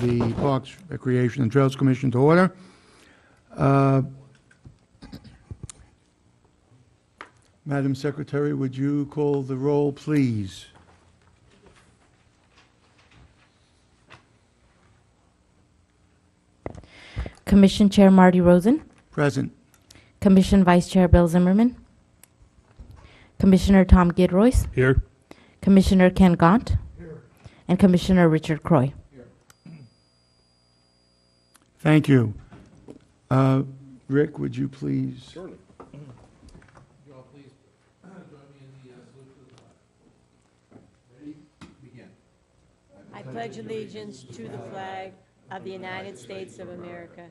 the Parks, Recreation, and Trails Commission to order. Madam Secretary, would you call the roll, please? Commission Chair Marty Rosen, Present. Commission Vice Chair Bill Zimmerman, Commissioner Tom Gidroys, Here. Commissioner Ken Gaunt, and Commissioner Richard Croy. Thank you. Rick, would you please? Surely. You all please join me in the salute to the flag. Ready? Begin. I pledge allegiance to the flag of the United States of America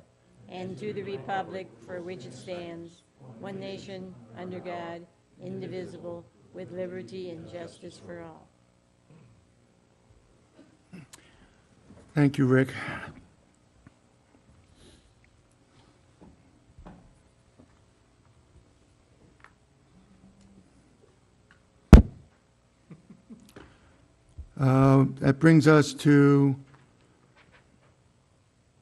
and to the republic for which it stands, one nation, under God, indivisible, with liberty and justice for all. Thank you, Rick. That brings us to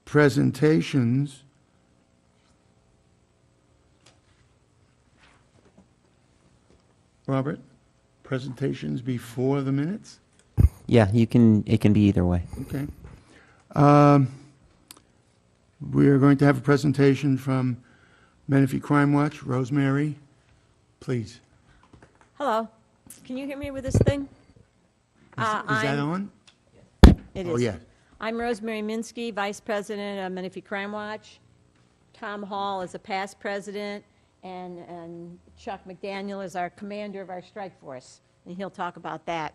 presentations. Robert, presentations before the minutes? Yeah, you can. It can be either way. Okay. We are going to have a presentation from Menifee Crime Watch. Rosemary, please. Hello. Can you hear me with this thing? Is that on? It Oh, is. yeah. I'm Rosemary Minsky, Vice President of Menifee Crime Watch. Tom Hall is a past president, and Chuck McDaniel is our commander of our strike force, and he'll talk about that.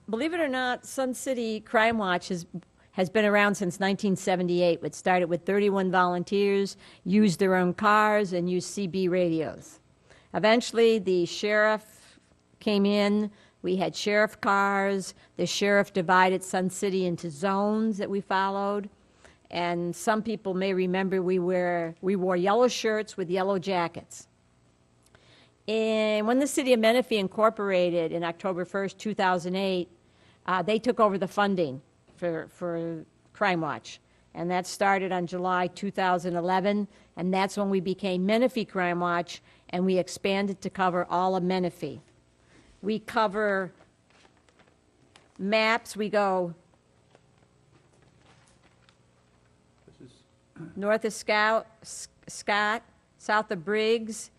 Believe it or not, Sun City Crime Watch has been around since 1978. It started with 31 volunteers, used their own cars, and used CB radios. Eventually, the sheriff came in. We had sheriff cars. The sheriff divided Sun City into zones that we followed. And some people may remember we wore yellow shirts with yellow jackets. And when the city of Menifee incorporated in October 1st, 2008, they took over the funding for Crime Watch. And that started on July 2011, and that's when we became Menifee Crime Watch, and we expanded to cover all of Menifee. We cover maps. We go north of Scott, south of Briggs.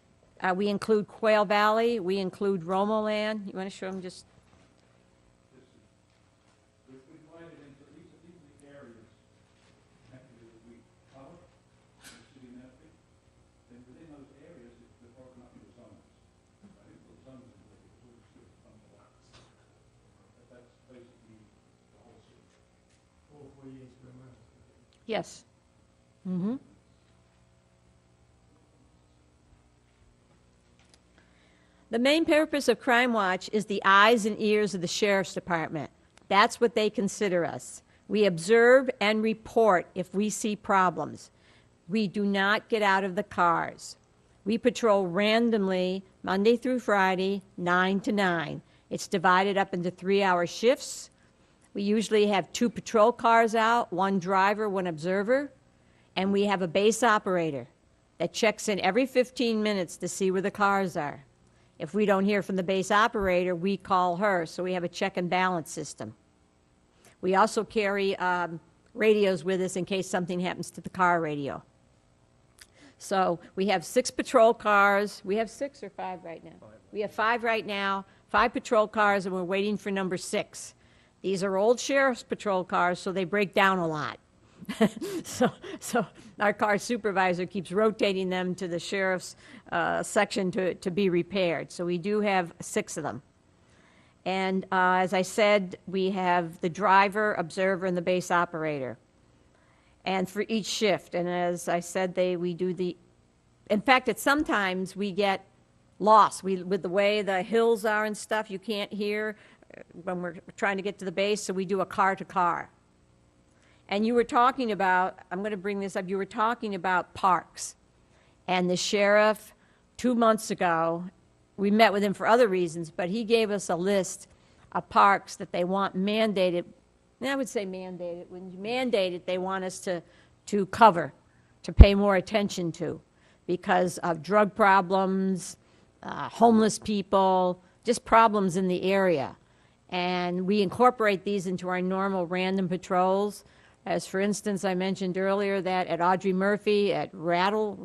We include Quail Valley. We include Romoland. You want to show them just? We divided into these are the areas that we cover in the city of Menifee. Then within those areas, they're broken up into zones. Right? Into zones into the whole city from the lots. That's basically the whole city. 448 square miles. Yes. Mm-hmm. The main purpose of Crime Watch is the eyes and ears of the Sheriff's Department. That's what they consider us. We observe and report if we see problems. We do not get out of the cars. We patrol randomly Monday through Friday, 9 to 9. It's divided up into 3-hour shifts. We usually have 2 patrol cars out, 1 driver, 1 observer, and we have a base operator that checks in every 15 minutes to see where the cars are. If we don't hear from the base operator, we call her, so we have a check and balance system. We also carry radios with us in case something happens to the car radio. So we have 6 patrol cars. We have 6 or 5 right now? 5. We have 5 right now, 5 patrol cars, and we're waiting for number 6. These are old sheriff's patrol cars, so they break down a lot. So our car supervisor keeps rotating them to the sheriff's section to be repaired. So we do have 6 of them. And as I said, we have the driver, observer, and the base operator. And for each shift, and as I said, in fact, sometimes we get lost. With the way the hills are and stuff, you can't hear when we're trying to get to the base, so we do a car-to-car. And you were talking about, I'm going to bring this up, you were talking about parks. And the sheriff, 2 months ago, we met with him for other reasons, but he gave us a list of parks that they want mandated And I would say mandated. When you mandate it, they want us to cover, to pay more attention to, because of drug problems, homeless people, just problems in the area. And we incorporate these into our normal random patrols. As for instance, I mentioned earlier that at Audrey Murphy, at Rattle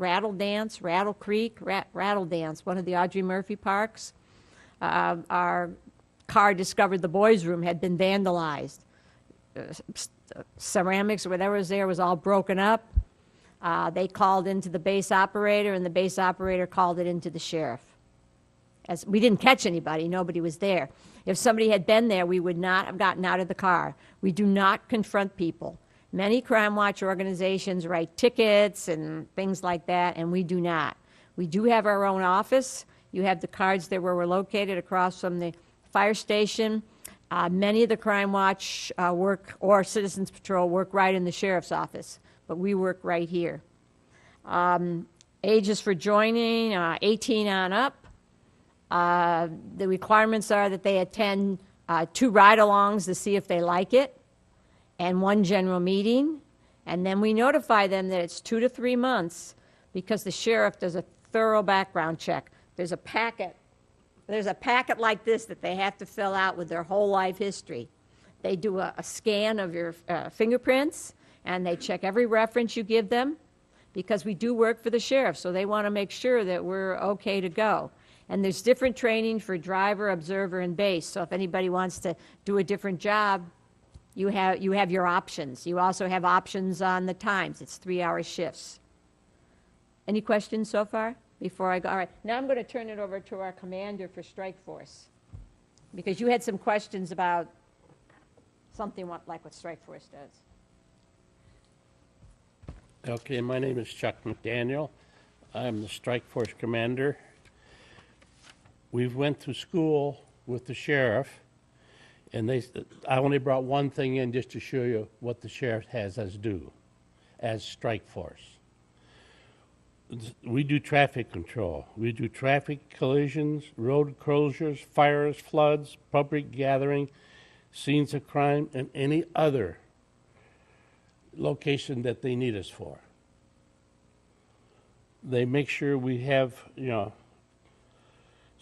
Creek, Rattle Dance, one of the Audrey Murphy parks, our car discovered the boys' room had been vandalized. Ceramics or whatever was there was all broken up. They called into the base operator, and the base operator called it into the sheriff. As we didn't catch anybody, nobody was there. If somebody had been there, we would not have gotten out of the car. We do not confront people. Many Crime Watch organizations write tickets and things like that, and we do not. We do have our own office. You have the cards there where we're located across from the fire station. Many of the Crime Watch work, or Citizens Patrol work right in the sheriff's office, but we work right here. Ages for joining, 18 on up. The requirements are that they attend 2 ride-alongs to see if they like it, and 1 general meeting, and then we notify them that it's 2 to 3 months because the sheriff does a thorough background check. There's a packet like this that they have to fill out with their whole life history. They do a scan of your fingerprints, and they check every reference you give them, because we do work for the sheriff, so they want to make sure that we're okay to go. And there's different training for driver, observer, and base, so if anybody wants to do a different job, you have your options. You also have options on the times. It's 3-hour shifts. Any questions so far before I go? All right, now I'm going to turn it over to our commander for Strike Force, because you had some questions about something like what Strike Force does. Okay, my name is Chuck McDaniel. I'm the Strike Force commander. We've went through school with the sheriff, and I only brought one thing in just to show you what the sheriff has us do as Strike Force. We do traffic control. We do traffic collisions, road closures, fires, floods, public gathering, scenes of crime, and any other location that they need us for. They make sure we have,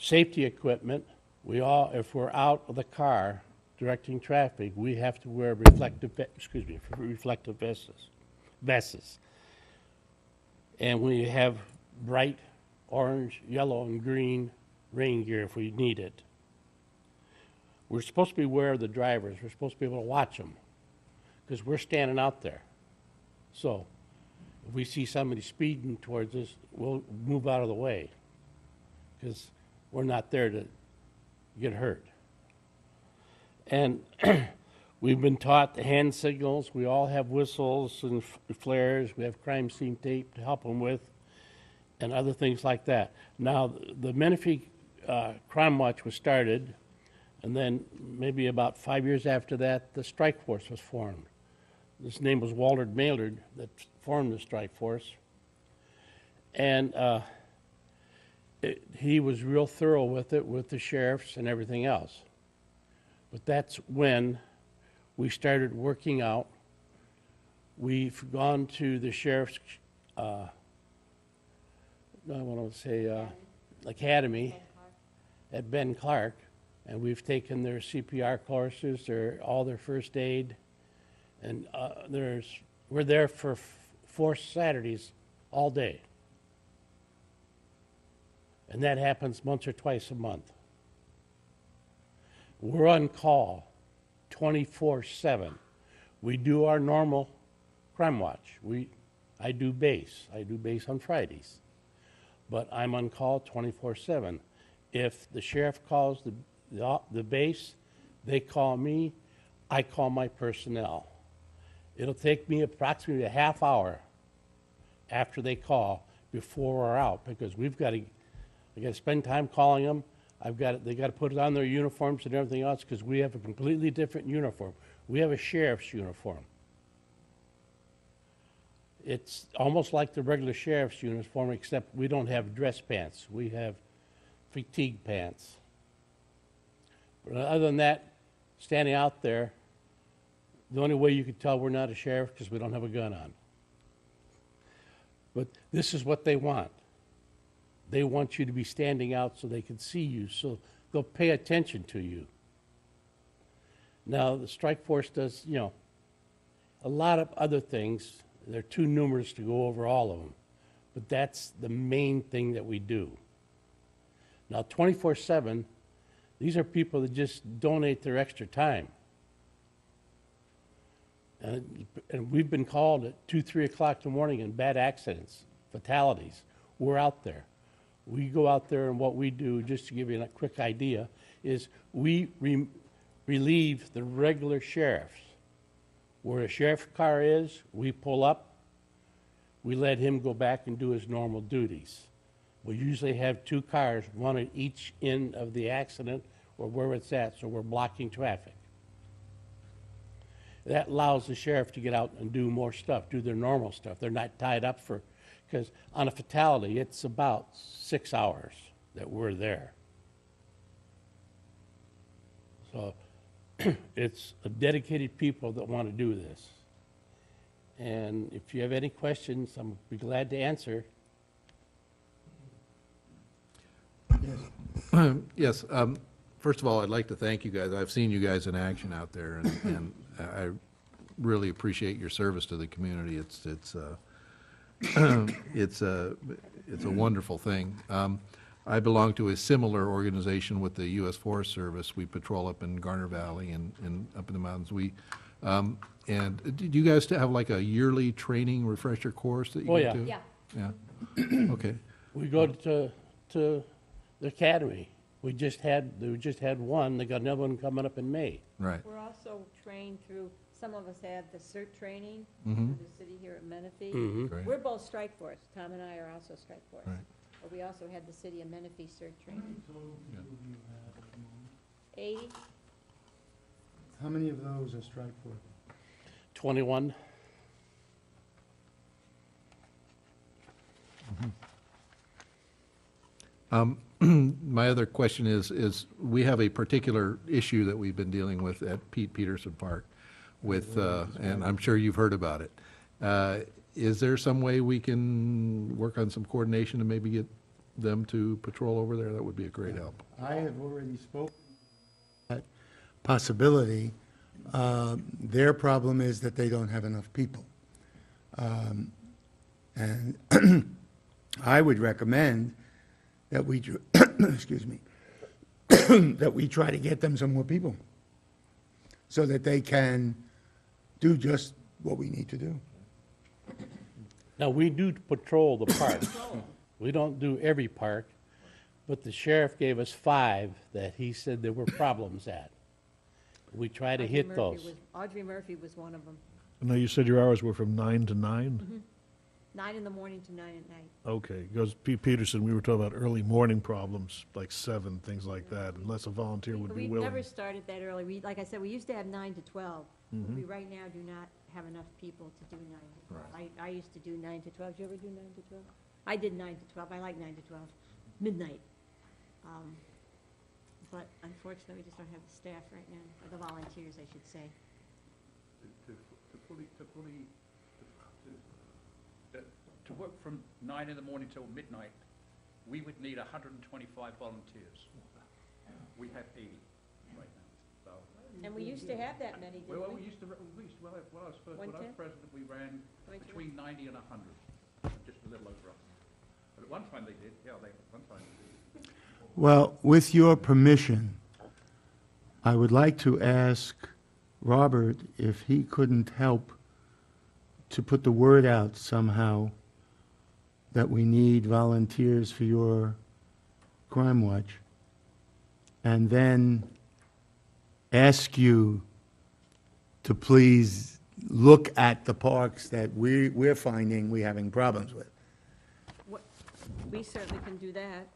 safety equipment. If we're out of the car directing traffic, we have to wear reflective vests. And we have bright orange, yellow, and green rain gear if we need it. We're supposed to be aware of the drivers. We're supposed to be able to watch them, because we're standing out there. So if we see somebody speeding towards us, we'll move out of the way, because we're not there to get hurt. And we've been taught the hand signals. We all have whistles and flares. We have crime scene tape to help them with, and other things like that. Now, the Menifee Crime Watch was started, and then maybe about 5 years after that, the Strike Force was formed. His name was Walter Maynard that formed the Strike Force. And he was real thorough with it, with the sheriffs and everything else. But that's when we started working out. We've gone to the sheriff's, academy at Ben Clark, and we've taken their CPR courses, all their first aid, and we're there for 4 Saturdays all day. And that happens once or twice a month. We're on call 24/7. We do our normal crime watch. I do base on Fridays, but I'm on call 24/7. If the sheriff calls the base, they call me, I call my personnel. It'll take me approximately a half hour after they call before we're out, because I got to spend time calling them. They got to put it on their uniforms and everything else, because we have a completely different uniform. We have a sheriff's uniform. It's almost like the regular sheriff's uniform, except we don't have dress pants. We have fatigue pants. But other than that, standing out there, The only way you could tell we're not a sheriff because we don't have a gun on. But this is what they want. They want you to be standing out so they can see you, so they'll pay attention to you. Now, the strike force does, a lot of other things. They're too numerous to go over all of them. But that's the main thing that we do. Now, 24/7, these are people that just donate their extra time. And we've been called at 2, 3 o'clock in the morning in bad accidents, fatalities. We're out there. We go out there, and what we do, just to give you a quick idea, is we relieve the regular sheriffs. Where a sheriff's car is, we pull up, we let him go back and do his normal duties. We usually have 2 cars, one at each end of the accident or where it's at, so we're blocking traffic. That allows the sheriff to get out and do more stuff, do their normal stuff. They're not tied up because on a fatality, it's about 6 hours that we're there. So it's a dedicated people that want to do this. And if you have any questions, I'm be glad to answer. Yes, first of all, I'd like to thank you guys. I've seen you guys in action out there, and I really appreciate your service to the community. It's a wonderful thing. I belong to a similar organization with the U.S. Forest Service. We patrol up in Garner Valley and up in the mountains. And do you guys have like a yearly training refresher course that you Oh, go yeah. to? Yeah. Yeah. Okay. We go to the academy. They just had one. They got another one coming up in May. Right. We're also trained through, some of us have the CERT training Mhm. through the city here at Menifee. Mhm. Great. We're both strike force. Tom and I are also strike force. Right. But we also had the city of Menifee CERT training. Yeah. 80? How many of those are strike force? 21. My other question is we have a particular issue that we've been dealing with at Pete Peterson Park with, and I'm sure you've heard about it. Is there some way we can work on some coordination and maybe get them to patrol over there? That would be a great help. I have already spoken that possibility. Their problem is that they don't have enough people. And I would recommend that we, excuse me, that we try to get them some more people so that they can do just what we need to do. Now, we do patrol the parks. We don't do every park, but the sheriff gave us 5 that he said there were problems at. We try to hit those. Audrey Murphy was one of them. Now, you said your hours were from 9 to 9? 9 in the morning to 9 at night. Okay, because Pete Peterson, we were talking about early morning problems, like 7, things like that, unless a volunteer would be We've willing. never started that early. Like I said, we used to have 9 to 12. We right now do not have enough people to do 9 to 12. I used to do 9 to 12. Did you ever do 9 to 12? I did 9 to 12. I like 9 to 12, midnight. But unfortunately, we just don't have the staff right now, or the volunteers, I should say. To work from 9 in the morning till midnight, we would need 125 volunteers. We have 80 right now, so. And we used to have that many, Well, didn't we we? used to, when I was 110? president, we ran between 90 and 100, just a little over 100. But at one time they did, one time they did. Well, with your permission, I would like to ask Robert if he couldn't help to put the word out somehow that we need volunteers for your crime watch, and then ask you to please look at the parks that we're finding we're having problems with. We certainly can do that.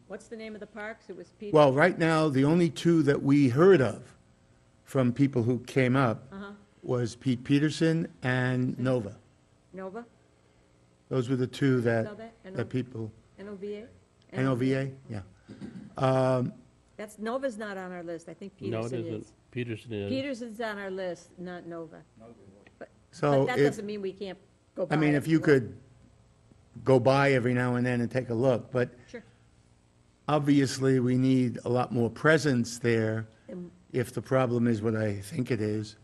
What's the name of the parks? It was Peter? Well, right now, the only 2 that we heard of from people who came up was Pete Peterson and Nova. Nova? Those were the 2 Spell that, that? that people, NOVA? NOVA, yeah. That's, Nova's not on our list. I think No, it Peterson isn't. is. Peterson is. Peterson's on our list, not Nova. So But that if, doesn't mean we can't go by I mean, it if you want. could go by every now and then and take a look, but Sure. obviously, we need a lot more presence there And if the problem is what I think it is.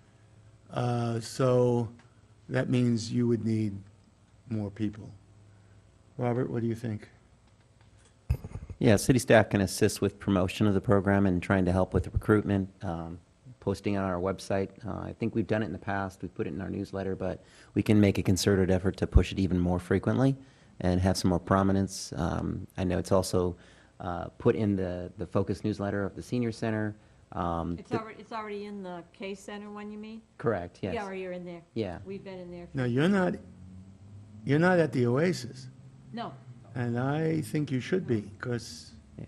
So that means you would need more people. Robert, what do you think? Yeah, city staff can assist with promotion of the program and trying to help with recruitment, posting on our website. I think we've done it in the past, we've put it in our newsletter, but we can make a concerted effort to push it even more frequently and have some more prominence. I know it's also put in the Focus newsletter of the Senior Center. It's already in the Case Center one, you mean? Correct, yes. Yeah, or you're in there. Yeah. We've been in there. Now, you're not at the Oasis, No. and I think you should be, because Yeah.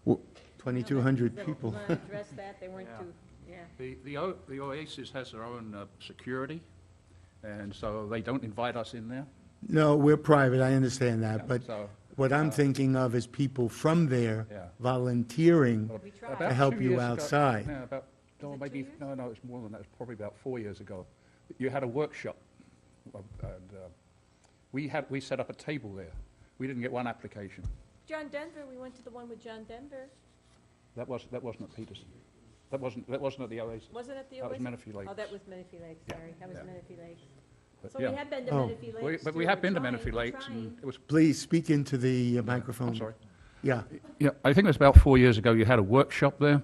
Well, 2,200 They'll people. address that, they weren't too, yeah. The Oasis has their own security, and so they don't invite us in there. No, we're private, I understand that, but So, what I'm thinking of is people from there Yeah. volunteering well, We tried. about to help 2 you years ago- outside. Yeah, about, no, it maybe, 2 years? no, it's more than that, it's probably about 4 years ago. You had a workshop, and we set up a table there. We didn't get one application. John Denver, we went to the one with John Denver. That wasn't at Peterson. That wasn't at the Oasis. Wasn't it the That was Oasis? Menifee Lakes. Oh, that was Menifee Lakes, sorry. That was yeah. Menifee Lakes. But So yeah. we have been to Oh. Menifee Lakes, But we too. have We're been to trying, Menifee we're Lakes, trying. and it was, Please speak into the microphone. I'm sorry. Yeah. Yeah, I think it was about 4 years ago, you had a workshop there,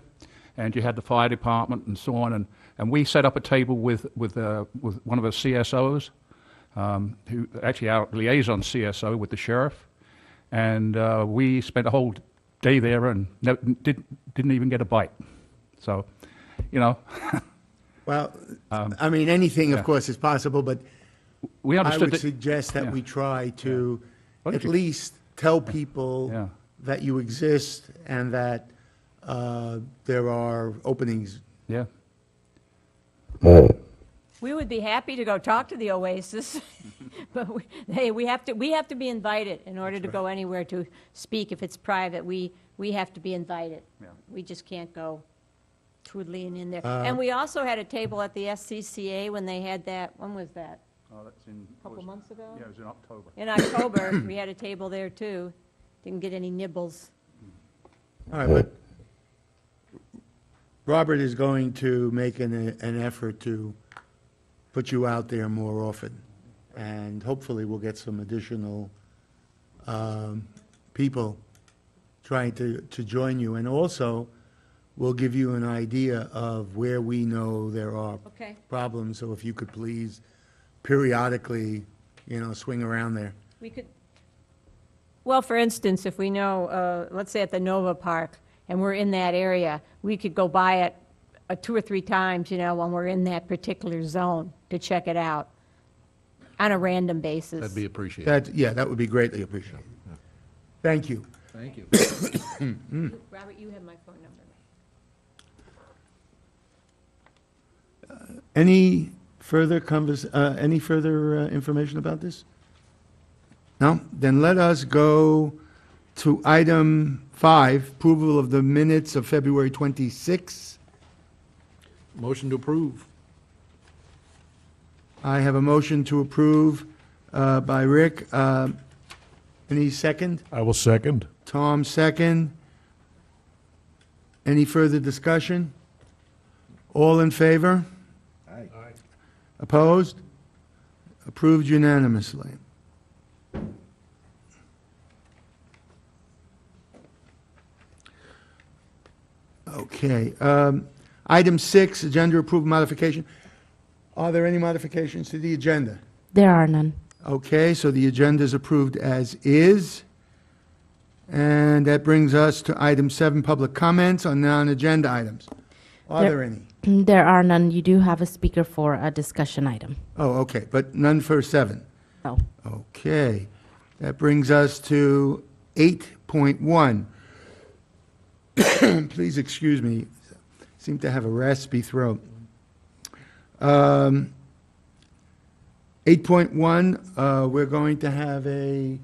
and you had the fire department and so on, and we set up a table with one of the CSOs, who, actually our liaison CSO with the sheriff, and we spent a whole day there and didn't even get a bite. So, you know, Well, I mean, anything, of yeah. course, is possible, but we I understood would that. suggest that yeah. we try to Why don't at you- least tell people Yeah. that you exist and that there are openings. Yeah. We would be happy to go talk to the Oasis, but we have to be invited in order to go anywhere to speak. If it's private, we have to be invited. Yeah. We just can't go twiddling in there. And we also had a table at the SCCA when they had that, when was that? Oh, that's in. Couple months ago? Yeah, it was in October. In October, we had a table there too. Didn't get any nibbles. All right, but Robert is going to make an effort to put you out there more often, and hopefully we'll get some additional people trying to join you. And also, we'll give you an idea of where we know there are Okay. problems, so if you could please periodically, swing around there. We could, well, for instance, if we know, let's say at the Nova Park, and we're in that area, we could go by it 2 or 3 times, when we're in that particular zone to check it out on a random basis. That'd be appreciated. That would be greatly appreciated. Thank you. Thank you. Robert, you have my phone number. Any further information about this? No? Then let us go to item 5, approval of the minutes of February 26. Motion to approve. I have a motion to approve by Rick. Any second? I will second. Tom, second. Any further discussion? All in favor? Aye. Opposed? Approved unanimously. Okay. Item 6, agenda approval modification. Are there any modifications to the agenda? There are none. Okay, so the agenda is approved as is. And that brings us to item 7, public comments on non-agenda items. Are There- there any? There are none. You do have a speaker for a discussion item. Oh, okay, but none for 7. No. Okay, that brings us to 8.1. Please excuse me, seem to have a raspy throat. 8.1, we're going to have a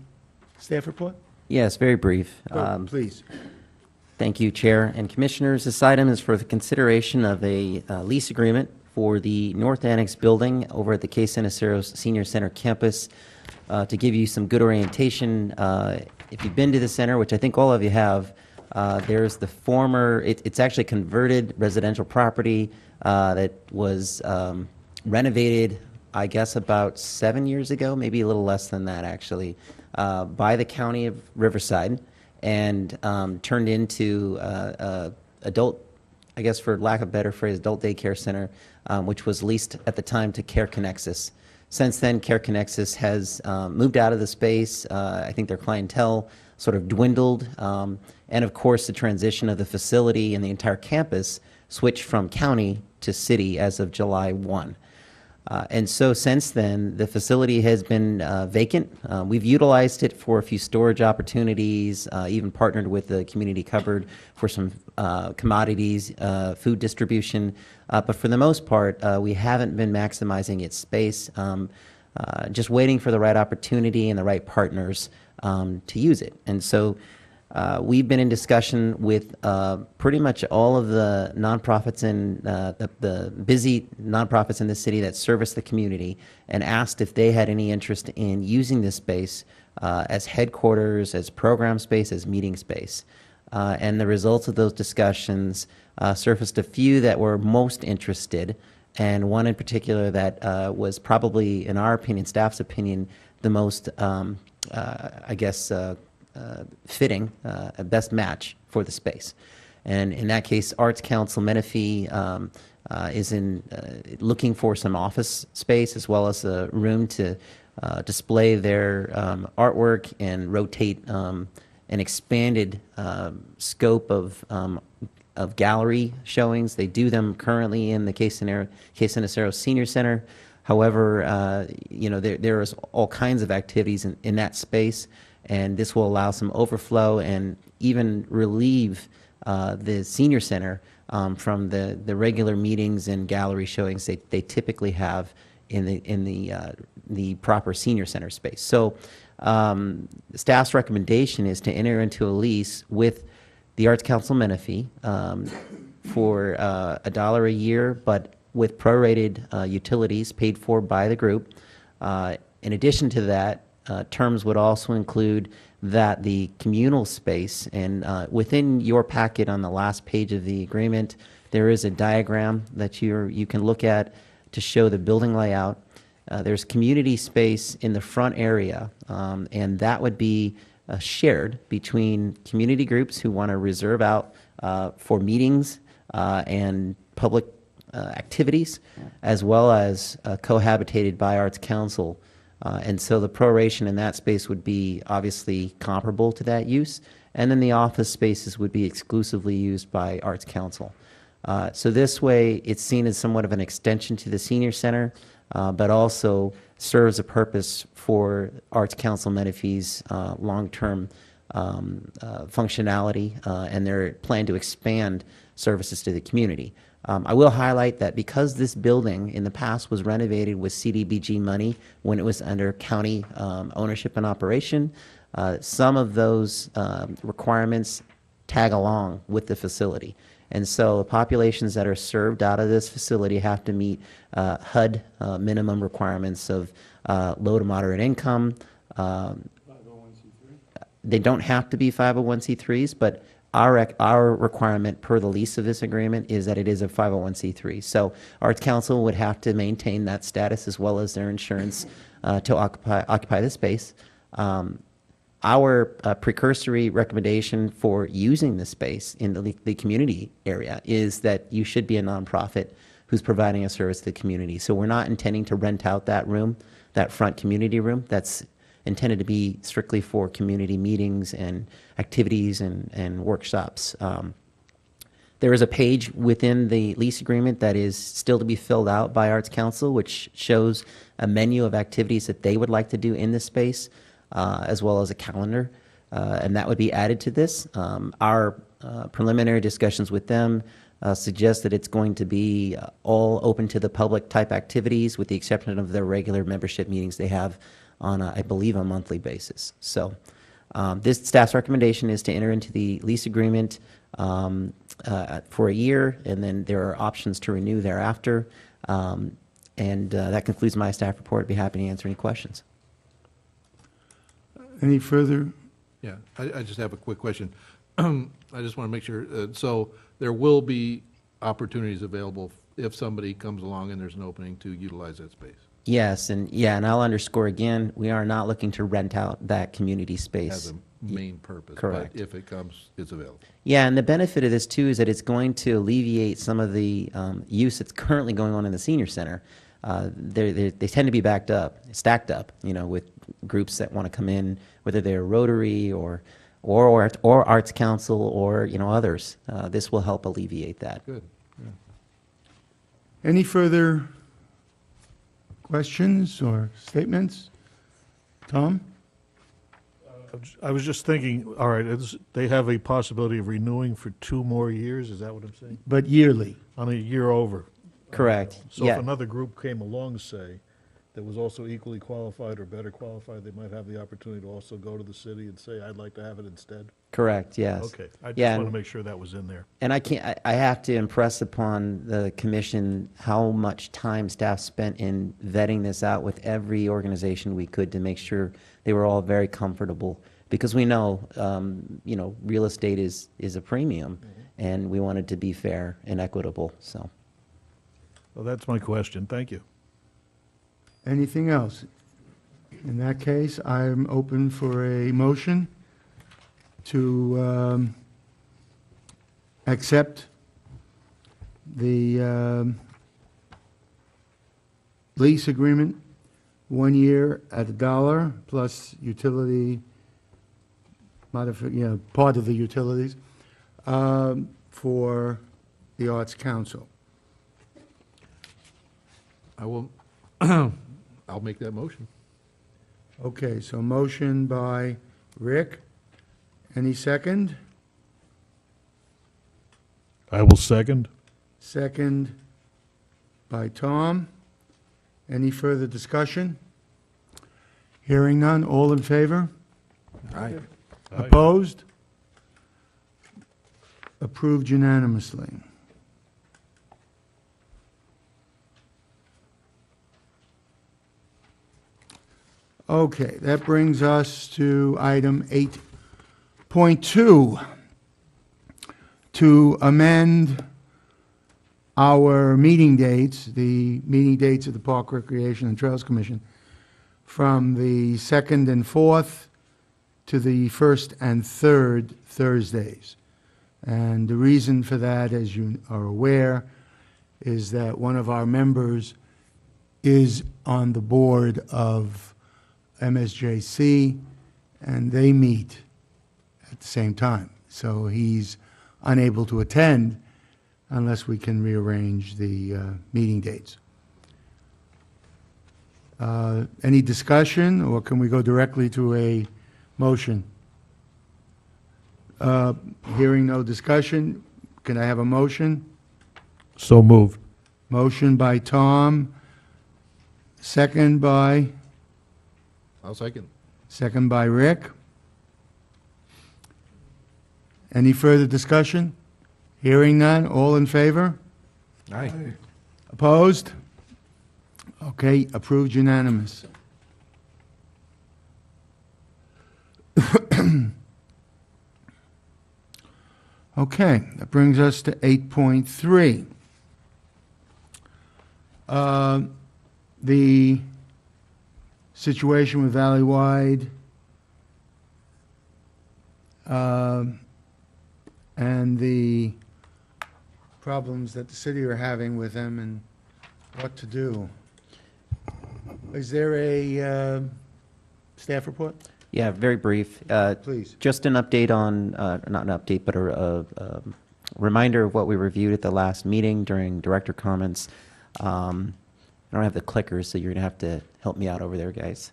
staff report? Yes, very brief. Please. Thank you, Chair and Commissioners. This item is for the consideration of a lease agreement for the North Annex building over at the Case San Aceros Senior Center campus. To give you some good orientation, if you've been to the center, which I think all of you have, there's the former, it's actually converted residential property that was renovated, I guess, about 7 years ago, maybe a little less than that, actually, by the county of Riverside, and turned into adult, I guess for lack of a better phrase, adult daycare center, which was leased at the time to Care Connexus. Since then, Care Connexus has moved out of the space. I think their clientele sort of dwindled. And of course, the transition of the facility and the entire campus switched from county to city as of July 1. And so since then, the facility has been vacant. We've utilized it for a few storage opportunities, even partnered with the community cupboard for some commodities, food distribution. But for the most part, we haven't been maximizing its space, just waiting for the right opportunity and the right partners to use it. And so we've been in discussion with pretty much all of the nonprofits and the busy nonprofits in the city that service the community, and asked if they had any interest in using this space as headquarters, as program space, as meeting space. And the results of those discussions surfaced a few that were most interested, and one in particular that was probably, in our opinion, staff's opinion, the most, I guess, fitting, a best match for the space. And in that case, Arts Council Menifee is looking for some office space as well as a room to display their artwork and rotate an expanded scope of gallery showings. They do them currently in the Case San Aceros Senior Center. However, there is all kinds of activities in that space, and this will allow some overflow and even relieve the senior center from the regular meetings and gallery showings they typically have in the proper senior center space. So staff's recommendation is to enter into a lease with the Arts Council Menifee for $1 a year, but with prorated utilities paid for by the group. In addition to that, terms would also include that the communal space, and within your packet on the last page of the agreement, there is a diagram that you can look at to show the building layout. There's community space in the front area, and that would be shared between community groups who want to reserve out for meetings and public activities, as well as cohabitated by Arts Council. And so the proration in that space would be obviously comparable to that use, and then the office spaces would be exclusively used by Arts Council. So this way, it's seen as somewhat of an extension to the senior center, but also serves a purpose for Arts Council Menifee's long-term functionality and their plan to expand services to the community. I will highlight that because this building in the past was renovated with CDBG money when it was under county ownership and operation, some of those requirements tag along with the facility. And so the populations that are served out of this facility have to meet HUD minimum requirements of low to moderate income. They don't have to be 501c3s, but our requirement per the lease of this agreement is that it is a 501c3. So Arts Council would have to maintain that status as well as their insurance to occupy the space. Our precursory recommendation for using the space in the community area is that you should be a nonprofit who's providing a service to the community. So we're not intending to rent out that room, that front community room. That's intended to be strictly for community meetings and activities and workshops. There is a page within the lease agreement that is still to be filled out by Arts Council, which shows a menu of activities that they would like to do in this space, as well as a calendar, and that would be added to this. Our preliminary discussions with them suggest that it's going to be all open to the public type activities, with the exception of their regular membership meetings they have on, I believe, a monthly basis. So this staff's recommendation is to enter into the lease agreement for a year, and then there are options to renew thereafter. And that concludes my staff report. I'd be happy to answer any questions. Any further? Yeah, I just have a quick question. I just want to make sure, so there will be opportunities available if somebody comes along and there's an opening to utilize that space Yes, and yeah, and I'll underscore again, we are not looking to rent out that community as space. a main purpose. Correct. But if it comes, it's available. Yeah, and the benefit of this too is that it's going to alleviate some of the use that's currently going on in the senior center. They tend to be stacked up, with groups that want to come in, whether they're Rotary or Arts Council or others. This will help alleviate that. Good. Any further questions or statements? Tom? I was just thinking, all right, they have a possibility of renewing for 2 more years, is that what I'm saying? But yearly. On a year over. Correct. So Yeah. if another group came along, say, that was also equally qualified or better qualified, they might have the opportunity to also go to the city and say, I'd like to have it instead? Correct. Yes. Okay, I just Yeah, want to and- make sure that was in there. And I have to impress upon the commission how much time staff spent in vetting this out with every organization we could to make sure they were all very comfortable. Because we know, real estate is a premium, and we want it to be fair and equitable, so. Well, that's my question, thank you. Anything else? In that case, I'm open for a motion to accept the lease agreement, 1 year at $1 plus utility part of the utilities for the Arts Council. I will, I'll make that motion. Okay, so motion by Rick. Any second? I will second. Second by Tom. Any further discussion? Hearing none, all in favor? Aye. Opposed? Approved unanimously. Okay, that brings us to item 8.2, to amend our meeting dates, the meeting dates of the Park Recreation and Trails Commission, from the 2nd and 4th to the 1st and 3rd Thursdays. And the reason for that, as you are aware, is that one of our members is on the board of MSJC, and they meet at the same time. So he's unable to attend unless we can rearrange the meeting dates. Any discussion, or can we go directly to a motion? Hearing no discussion, can I have a motion? So moved. Motion by Tom, second by? I'll second. Second by Rick. Any further discussion? Hearing none, all in favor? Aye. Opposed? Okay, approved unanimous. Okay, that brings us to 8.3. The situation with Valley-wide and the problems that the city are having with them and what to do. Is there a staff report? Yeah, very brief. Please. Just an update on, not an update, but a reminder of what we reviewed at the last meeting during director comments. I don't have the clickers, so you're going to have to help me out over there, guys.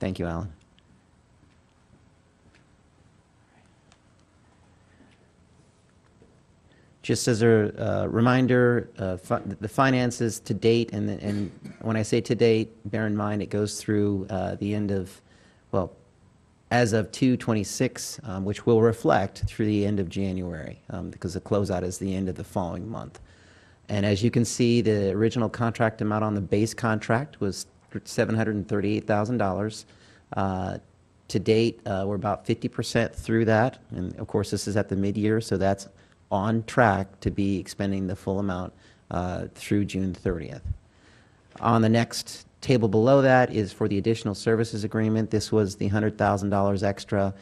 Thank you, Alan. Just as a reminder, the finances to date, and when I say to date, bear in mind it goes through the end of, well, as of 2/26, which will reflect through the end of January, because the closeout is the end of the following month. And as you can see, the original contract amount on the base contract was $738,000. To date, we're about 50% through that, and of course, this is at the mid-year, so that's on track to be expending the full amount through June 30th. On the next table below that is for the additional services agreement. This was the $100,000 extra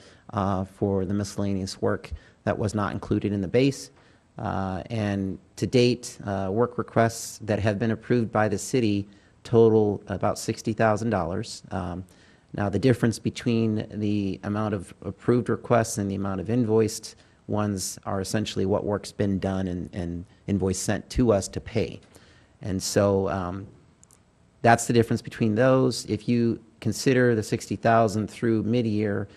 for the miscellaneous work that was not included in the base. And to date, work requests that have been approved by the city total about $60,000. Now, the difference between the amount of approved requests and the amount of invoiced ones are essentially what work's been done and invoice sent to us to pay. And so that's the difference between those. If you consider the $60,000 through mid-year,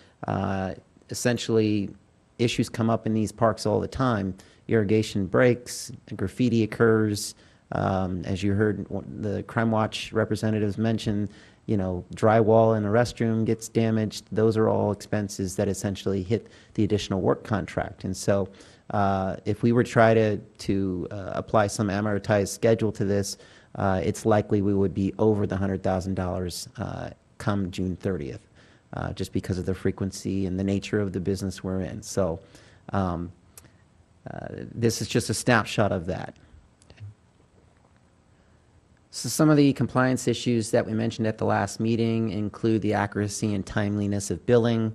essentially issues come up in these parks all the time. Irrigation breaks, graffiti occurs. As you heard the Crime Watch representatives mention, you know, drywall in a restroom gets damaged. Those are all expenses that essentially hit the additional work contract. And so if we were to try to apply some amortized schedule to this, it's likely we would be over the $100,000 come June 30th, just because of the frequency and the nature of the business we're in. So this is just a snapshot of that. So some of the compliance issues that we mentioned at the last meeting include the accuracy and timeliness of billing.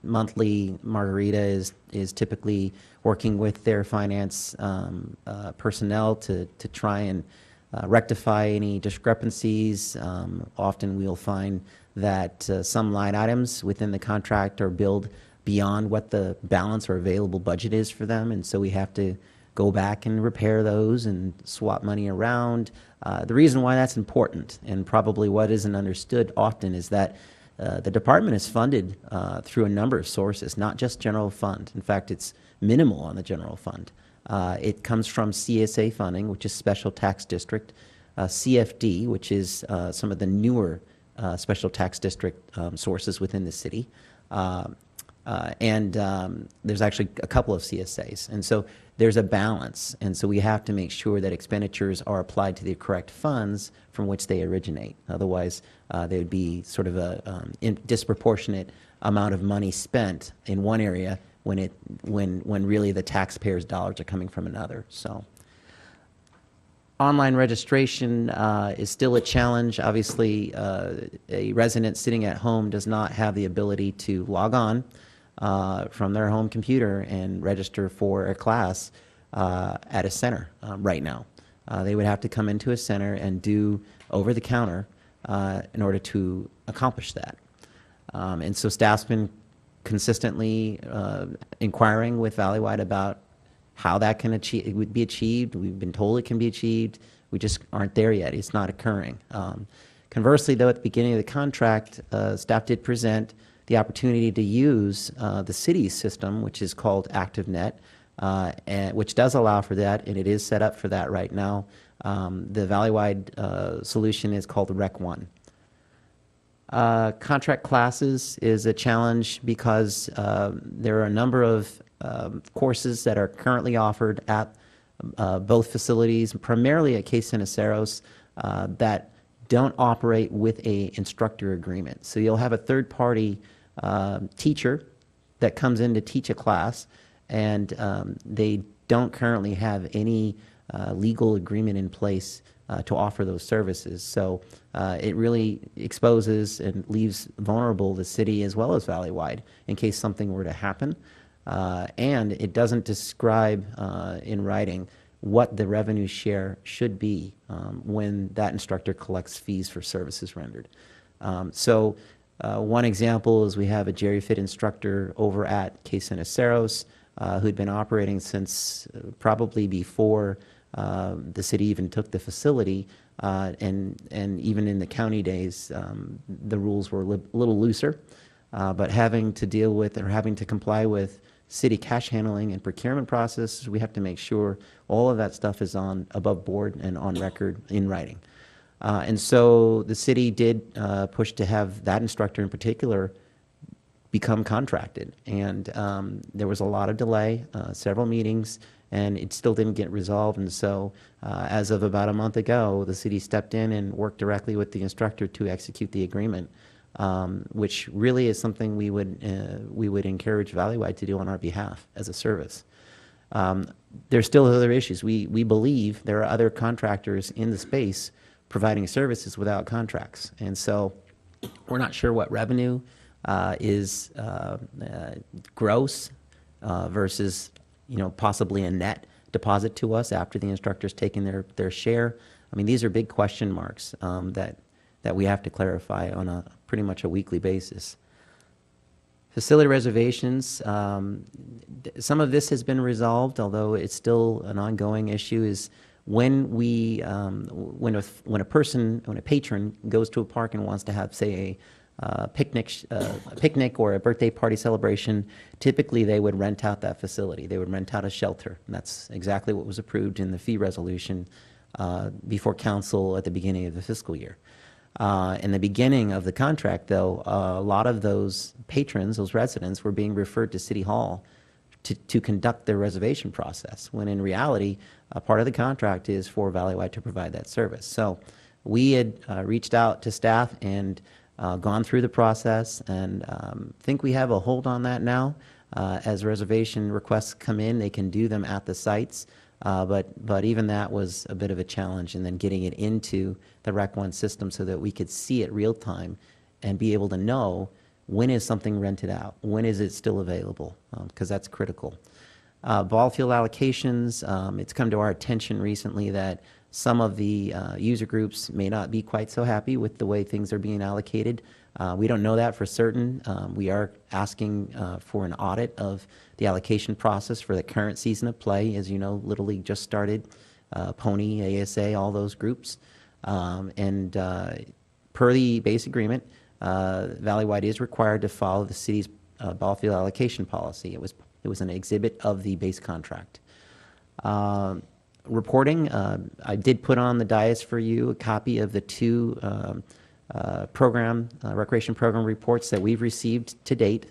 Monthly, Margarita is typically working with their finance personnel to try and rectify any discrepancies. Often we'll find that some line items within the contract are billed beyond what the balance or available budget is for them, and so we have to go back and repair those and swap money around. The reason why that's important, and probably what isn't understood often, is that the department is funded through a number of sources, not just general fund. In fact, it's minimal on the general fund. It comes from CSA funding, which is Special Tax District, CFD, which is some of the newer Special Tax District sources within the city, and there's actually a couple of CSAs. And so there's a balance, and so we have to make sure that expenditures are applied to the correct funds from which they originate. Otherwise, there would be sort of a disproportionate amount of money spent in one area when really the taxpayers' dollars are coming from another. So online registration is still a challenge. Obviously, a resident sitting at home does not have the ability to log on from their home computer and register for a class at a center right now. They would have to come into a center and do over-the-counter in order to accomplish that. And so staff's been consistently inquiring with Valleywide about how that can be achieved. We've been told it can be achieved. We just aren't there yet. It's not occurring. Conversely, though, at the beginning of the contract, staff did present the opportunity to use the city's system, which is called ActiveNet, and which does allow for that, and it is set up for that right now. The Valleywide solution is called Rec One. Contract classes is a challenge because there are a number of courses that are currently offered at both facilities, primarily at Case Ceniceros, that don't operate with a instructor agreement. So you'll have a third-party teacher that comes in to teach a class, and they don't currently have any legal agreement in place to offer those services. So it really exposes and leaves vulnerable the city as well as Valleywide in case something were to happen. And it doesn't describe in writing what the revenue share should be when that instructor collects fees for services rendered. So one example is we have a Jerry Fit instructor over at Case Ceniceros who'd been operating since probably before the city even took the facility, and even in the county days, the rules were a little looser, but having to deal with or having to comply with city cash handling and procurement processes, we have to make sure all of that stuff is on above board and on record in writing. And so the city did push to have that instructor in particular become contracted. And there was a lot of delay, several meetings, and it still didn't get resolved. And so as of about a month ago, the city stepped in and worked directly with the instructor to execute the agreement, which really is something we would encourage Valleywide to do on our behalf as a service. There's still other issues. We believe there are other contractors in the space providing services without contracts. And so we're not sure what revenue is gross versus, possibly a net deposit to us after the instructor's taken their share. I mean, these are big question marks that we have to clarify on a pretty much a weekly basis. Facility reservations, some of this has been resolved, although it's still an ongoing issue, is when when a patron goes to a park and wants to have, say, a picnic or a birthday party celebration, typically they would rent out that facility. They would rent out a shelter. And that's exactly what was approved in the fee resolution before council at the beginning of the fiscal year. In the beginning of the contract, though, a lot of those patrons, those residents, were being referred to City Hall to conduct their reservation process, when in reality, a part of the contract is for Valleywide to provide that service. So we had reached out to staff and gone through the process, and think we have a hold on that now. As reservation requests come in, they can do them at the sites. But even that was a bit of a challenge, and then getting it into the Rec One system so that we could see it real time and be able to know when is something rented out, when is it still available, because that's critical. Ball field allocations, it's come to our attention recently that some of the user groups may not be quite so happy with the way things are being allocated. We don't know that for certain. We are asking for an audit of the allocation process for the current season of play. As you know, Little League just started, Pony, ASA, all those groups. And per the base agreement, Valleywide is required to follow the city's ball field allocation policy. It was an exhibit of the base contract. Reporting, I did put on the dais for you a copy of the two recreation program reports that we've received to date.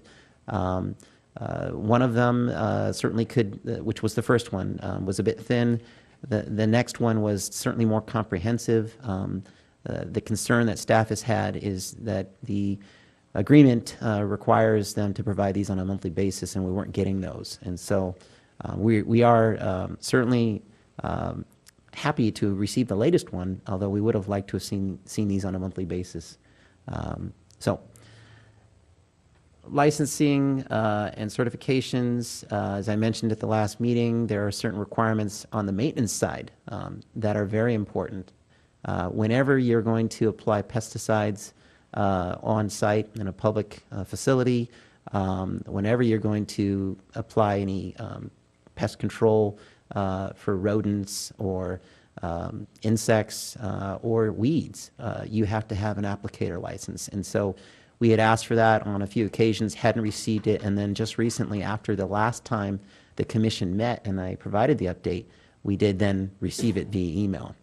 One of them certainly which was the first one, was a bit thin. The next one was certainly more comprehensive. The concern that staff has had is that the agreement requires them to provide these on a monthly basis, and we weren't getting those. And so we are certainly happy to receive the latest one, although we would have liked to have seen these on a monthly basis. So licensing and certifications, as I mentioned at the last meeting, there are certain requirements on the maintenance side that are very important. Whenever you're going to apply pesticides on site in a public facility, whenever you're going to apply any pest control for rodents or insects or weeds, you have to have an applicator license. And so we had asked for that on a few occasions, hadn't received it, and then just recently, after the last time the commission met and I provided the update, we did then receive it via email.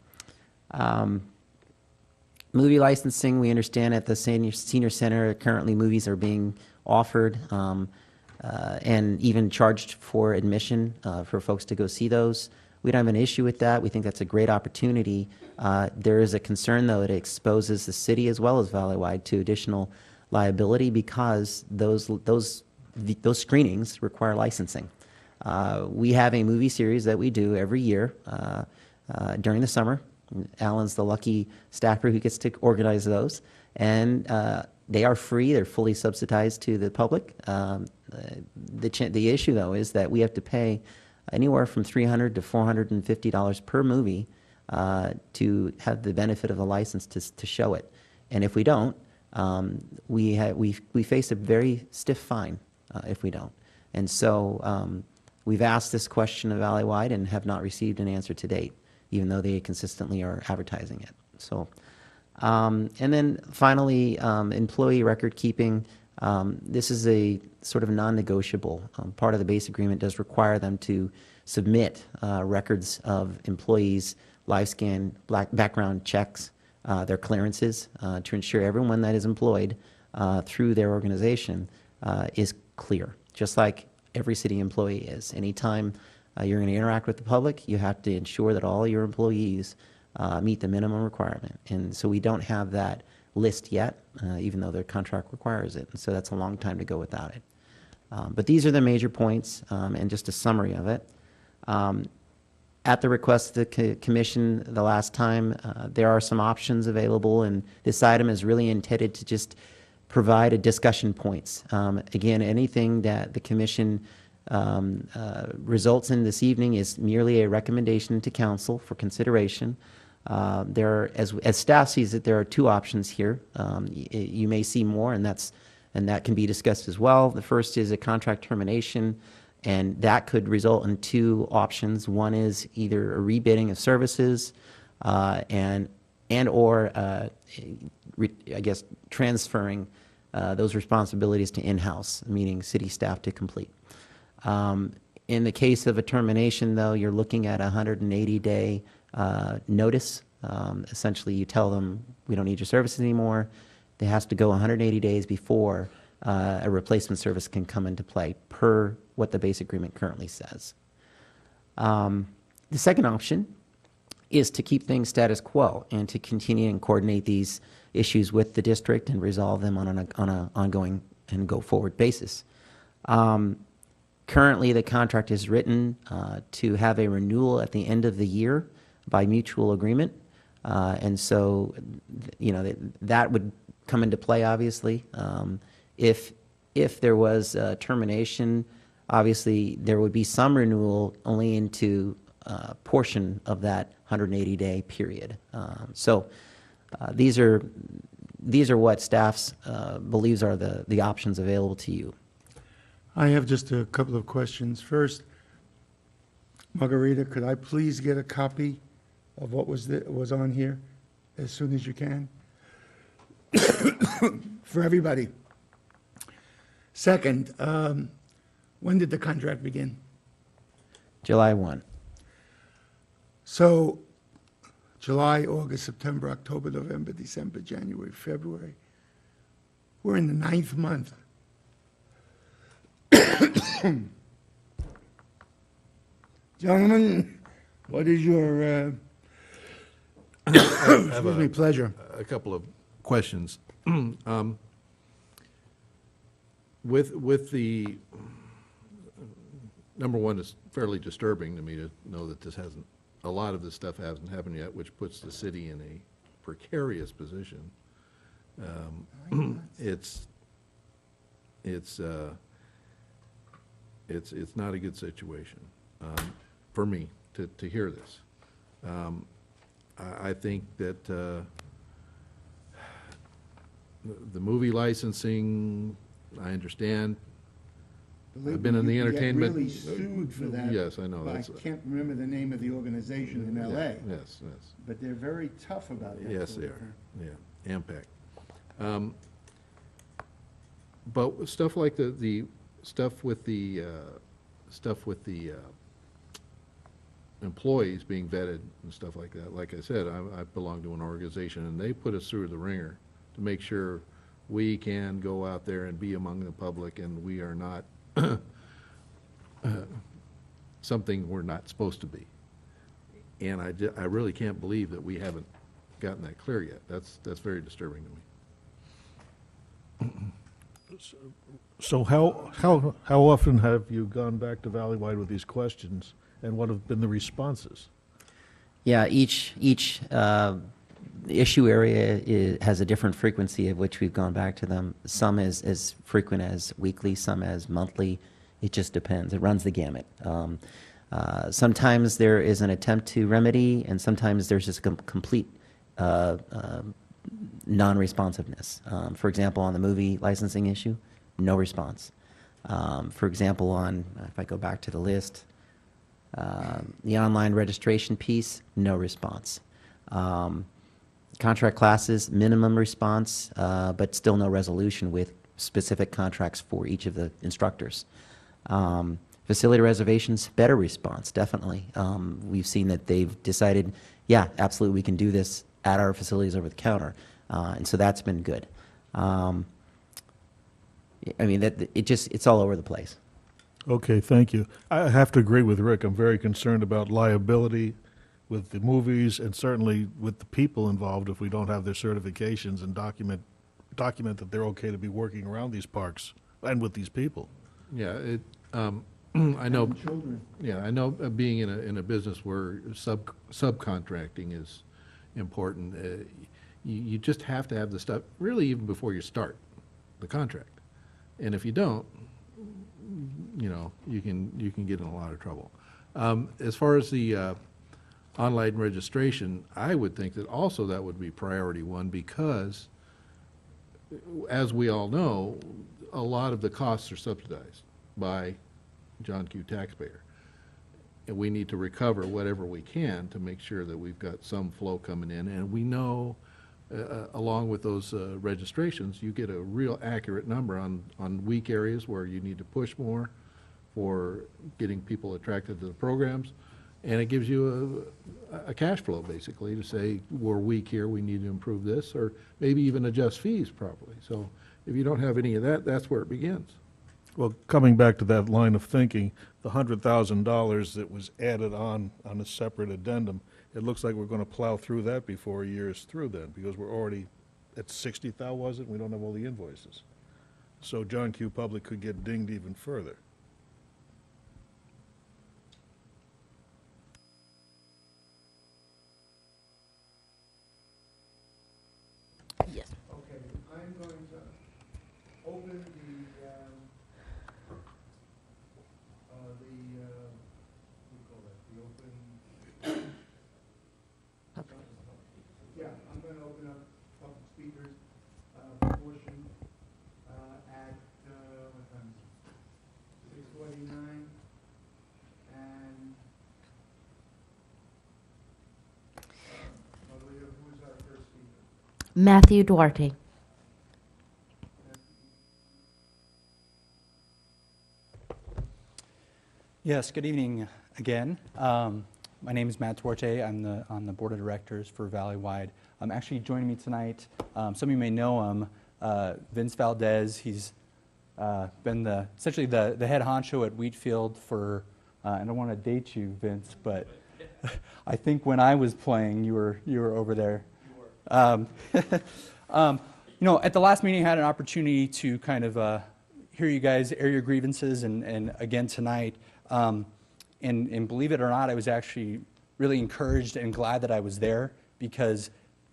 Movie licensing, we understand at the senior center currently movies are being offered and even charged for admission for folks to go see those. We don't have an issue with that. We think that's a great opportunity. There is a concern, though, that it exposes the city as well as Valleywide to additional liability because those screenings require licensing. We have a movie series that we do every year during the summer. Alan's the lucky staffer who gets to organize those, and they are free. They're fully subsidized to the public. The issue, though, is that we have to pay anywhere from $300 to $450 per movie to have the benefit of the license to show it. And if we don't, we face a very stiff fine if we don't. And so we've asked this question of Valleywide and have not received an answer to date, even though they consistently are advertising it. So, and then finally, employee record keeping. This is a sort of non-negotiable. Part of the base agreement does require them to submit records of employees, live scan, background checks, their clearances to ensure everyone that is employed through their organization is clear, just like every city employee is. Anytime you're going to interact with the public, you have to ensure that all your employees meet the minimum requirement. And so we don't have that list yet, even though their contract requires it. And so that's a long time to go without it. But these are the major points, and just a summary of it. At the request of the commission the last time, there are some options available, and this item is really intended to just provide a discussion points. Again, anything that the commission results in this evening is merely a recommendation to council for consideration. There are, as staff sees it, there are two options here. You may see more, and that can be discussed as well. The first is a contract termination, and that could result in two options. One is either a rebidding of services, or I guess transferring those responsibilities to in-house, meaning city staff to complete. In the case of a termination, though, you're looking at a 180-day notice. Essentially, you tell them, we don't need your services anymore. It has to go 180 days before a replacement service can come into play, per what the base agreement currently says. The second option is to keep things status quo and to continue and coordinate these issues with the district and resolve them on an ongoing and go-forward basis. Currently, the contract is written to have a renewal at the end of the year by mutual agreement. And so, that would come into play, obviously. If there was a termination, obviously, there would be some renewal only into a portion of that 180-day period. These are what staff believes are the options available to you. I have just a couple of questions. First, Margarita, could I please get a copy of what was on here as soon as you can? For everybody. Second, when did the contract begin? July 1. So, July, August, September, October, November, December, January, February. We're in the 9th month. Gentlemen, what is your, excuse me, pleasure? A couple of questions. With the, number one, it's fairly disturbing to me to know that a lot of this stuff hasn't happened yet, which puts the city in a precarious position. It's not a good situation for me to hear this. I think that the movie licensing, I understand. I've been in the entertainment. Really sued for that. Yes, I know. But I can't remember the name of the organization in L.A. Yes. But they're very tough about that. Yes, sort they of are. thing. Yeah, AMPAC. But stuff like the stuff with the employees being vetted and stuff like that. Like I said, I belong to an organization, and they put us through the ringer to make sure we can go out there and be among the public, and we are not something we're not supposed to be. And I really can't believe that we haven't gotten that clear yet. That's very disturbing to me. So how often have you gone back to Valleywide with these questions, and what have been the responses? Yeah, each issue area has a different frequency of which we've gone back to them. Some as frequent as weekly, some as monthly. It just depends. It runs the gamut. Sometimes there is an attempt to remedy, and sometimes there's just complete non-responsiveness. For example, on the movie licensing issue, no response. For example, if I go back to the list, the online registration piece, no response. Contract classes, minimum response, but still no resolution with specific contracts for each of the instructors. Facility reservations, better response, definitely. We've seen that they've decided, yeah, absolutely, we can do this at our facilities over the counter. And so that's been good. I mean, it's all over the place. Okay, thank you. I have to agree with Rick. I'm very concerned about liability with the movies and certainly with the people involved if we don't have their certifications and document that they're okay to be working around these parks and with these people. Yeah, I know, yeah, I know being in a business where subcontracting is important, you just have to have the stuff, really even before you start the contract. And if you don't, you can get in a lot of trouble. As far as the online registration, I would think that also that would be priority one because, as we all know, a lot of the costs are subsidized by John Q. taxpayer. And we need to recover whatever we can to make sure that we've got some flow coming in. And we know, along with those registrations, you get a real accurate number on weak areas where you need to push more for getting people attracted to the programs. And it gives you a cash flow, basically, to say, we're weak here, we need to improve this, or maybe even adjust fees properly. So if you don't have any of that, that's where it begins. Well, coming back to that line of thinking, the $100,000 that was added on a separate addendum, it looks like we're going to plow through that before a year is through then, because we're already at 60,000, was it? We don't have all the invoices. So John Q. Public could get dinged even further. Yes. Okay, I'm going to open what do you call that, the open? Yeah, I'm going to open up public speakers portion at, what time is it? 6:49, and Maria, who is our first speaker? Matthew Duarte. Yes, good evening again. My name is Matt Duarte. I'm on the board of directors for Valleywide. Actually joining me tonight, some of you may know him, Vince Valdez. He's been essentially the head honcho at Wheatfield for, I don't want to date you, Vince, but I think when I was playing, you were over there. At the last meeting, I had an opportunity to kind of hear you guys air your grievances, and again tonight. And believe it or not, I was actually really encouraged and glad that I was there because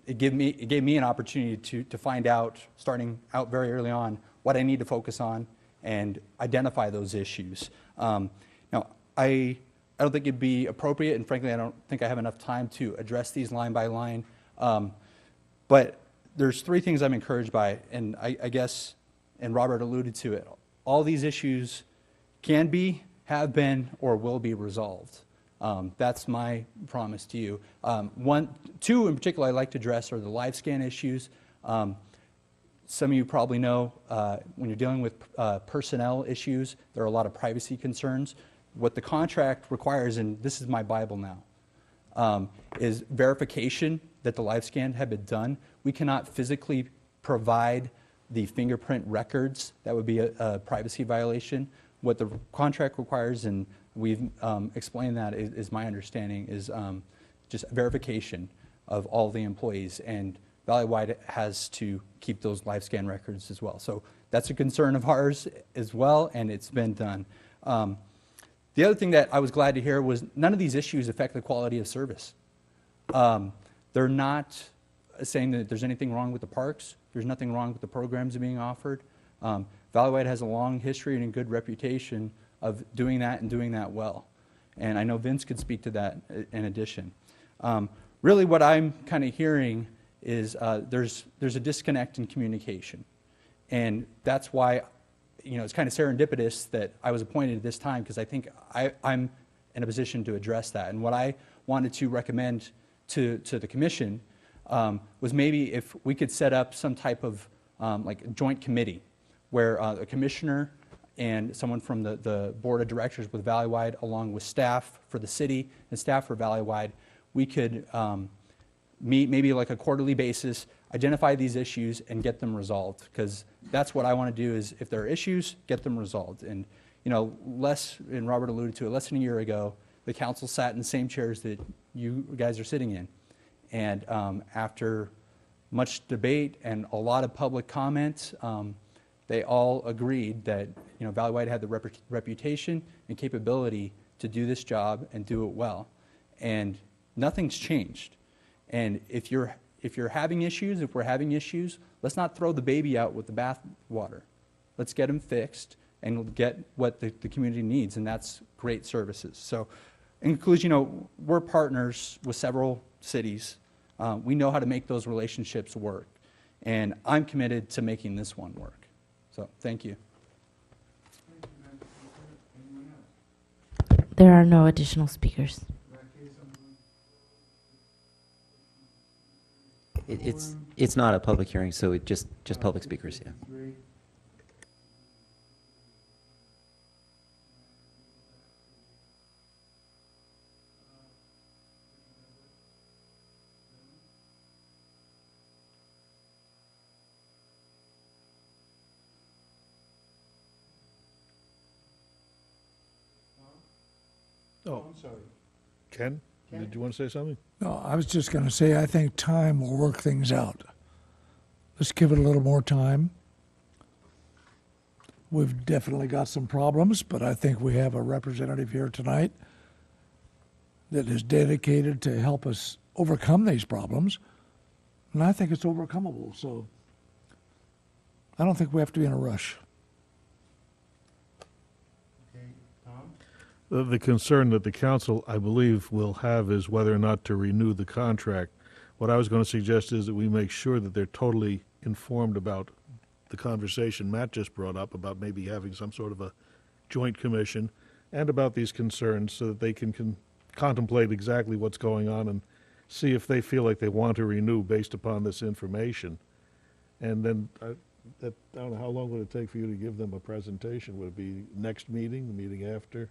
it gave me an opportunity to find out, starting out very early on, what I need to focus on and identify those issues. Now, I don't think it'd be appropriate, and frankly, I don't think I have enough time to address these line by line. But there's three things I'm encouraged by, and I guess, and Robert alluded to it, all these issues can be, have been, or will be resolved. That's my promise to you. Two in particular I'd like to address are the live scan issues. Some of you probably know when you're dealing with personnel issues, there are a lot of privacy concerns. What the contract requires, and this is my Bible now, is verification that the live scan had been done. We cannot physically provide the fingerprint records. That would be a privacy violation. What the contract requires, and we've explained that, is my understanding, is just verification of all the employees, and Valleywide has to keep those live scan records as well. So that's a concern of ours as well, and it's been done. The other thing that I was glad to hear was none of these issues affect the quality of service. They're not saying that there's anything wrong with the parks. There's nothing wrong with the programs being offered. Valleywide has a long history and a good reputation of doing that and doing that well. And I know Vince could speak to that in addition. Really what I'm kind of hearing is there's a disconnect in communication. And that's why, it's kind of serendipitous that I was appointed at this time, because I think I'm in a position to address that. And what I wanted to recommend to the commission was maybe if we could set up some type of like joint committee where a commissioner and someone from the board of directors with Valleywide, along with staff for the city and staff for Valleywide, we could meet maybe like a quarterly basis, identify these issues and get them resolved, because that's what I want to do is if there are issues, get them resolved. And, you know, and Robert alluded to it, less than a year ago, the council sat in the same chairs that you guys are sitting in. And after much debate and a lot of public comments, they all agreed that, you know, Valley White had the reputation and capability to do this job and do it well. And nothing's changed. And if we're having issues, let's not throw the baby out with the bathwater. Let's get them fixed and get what the community needs, and that's great services. So in conclusion, you know, we're partners with several cities. We know how to make those relationships work. And I'm committed to making this one work. So thank you. There are no additional speakers. It's not a public hearing, so it just public speakers, yeah. Oh, I'm sorry. Ken, did you want to say something? No, I was just going to say, I think time will work things out. Let's give it a little more time. We've definitely got some problems, but I think we have a representative here tonight that is dedicated to help us overcome these problems, and I think it's overcomable, so I don't think we have to be in a rush. The concern that the council, I believe, will have is whether or not to renew the contract. What I was going to suggest is that we make sure that they're totally informed about the conversation Matt just brought up about maybe having some sort of a joint commission and about these concerns so that they can contemplate exactly what's going on and see if they feel like they want to renew based upon this information. And then, I don't know, how long would it take for you to give them a presentation? Would it be next meeting, the meeting after?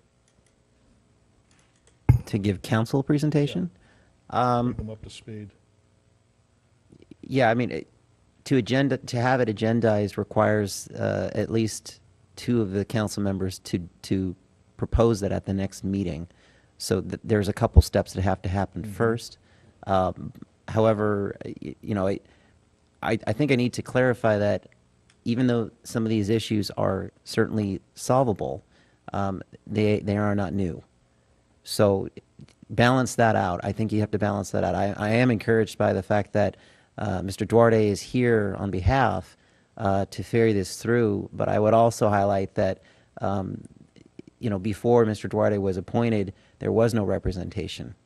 To give council a presentation? Bring them up to speed. Yeah, I mean, to have it agendized requires at least two of the council members to propose that at the next meeting. So there's a couple steps that have to happen first. However, you know, I think I need to clarify that even though some of these issues are certainly solvable, they are not new. So balance that out. I think you have to balance that out. I am encouraged by the fact that Mr. Duarte is here on behalf to ferry this through, but I would also highlight that you know, before Mr. Duarte was appointed, there was no representation.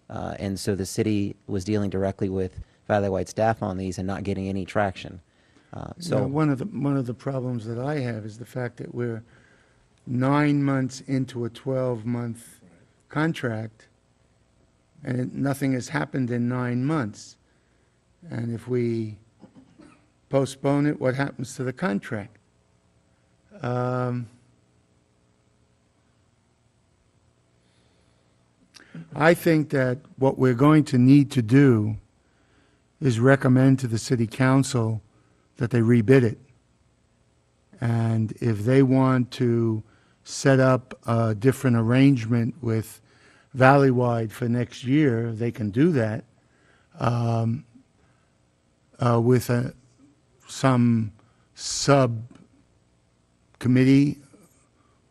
And so the city was dealing directly with Valley White staff on these and not getting any traction. So one of the problems that I have is the fact that we're 9 months into a 12-month contract, and nothing has happened in 9 months. And if we postpone it, what happens to the contract? I think that what we're going to need to do is recommend to the city council that they rebid it. And if they want to set up a different arrangement with Valleywide for next year, they can do that with some subcommittee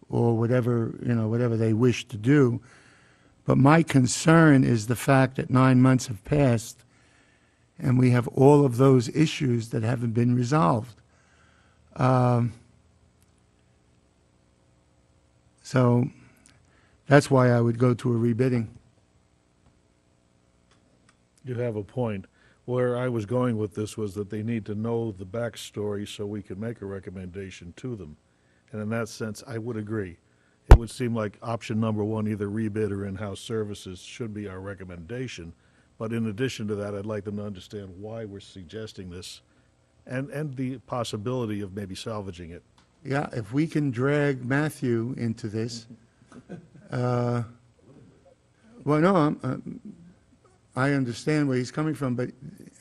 or whatever, you know, whatever they wish to do. But my concern is the fact that 9 months have passed and we have all of those issues that haven't been resolved. So that's why I would go to a rebidding. You have a point. Where I was going with this was that they need to know the backstory so we can make a recommendation to them. And in that sense, I would agree. It would seem like option number one, either rebid or in-house services, should be our recommendation. But in addition to that, I'd like them to understand why we're suggesting this and the possibility of maybe salvaging it. Yeah, if we can drag Matthew into this, well, no, I understand where he's coming from, but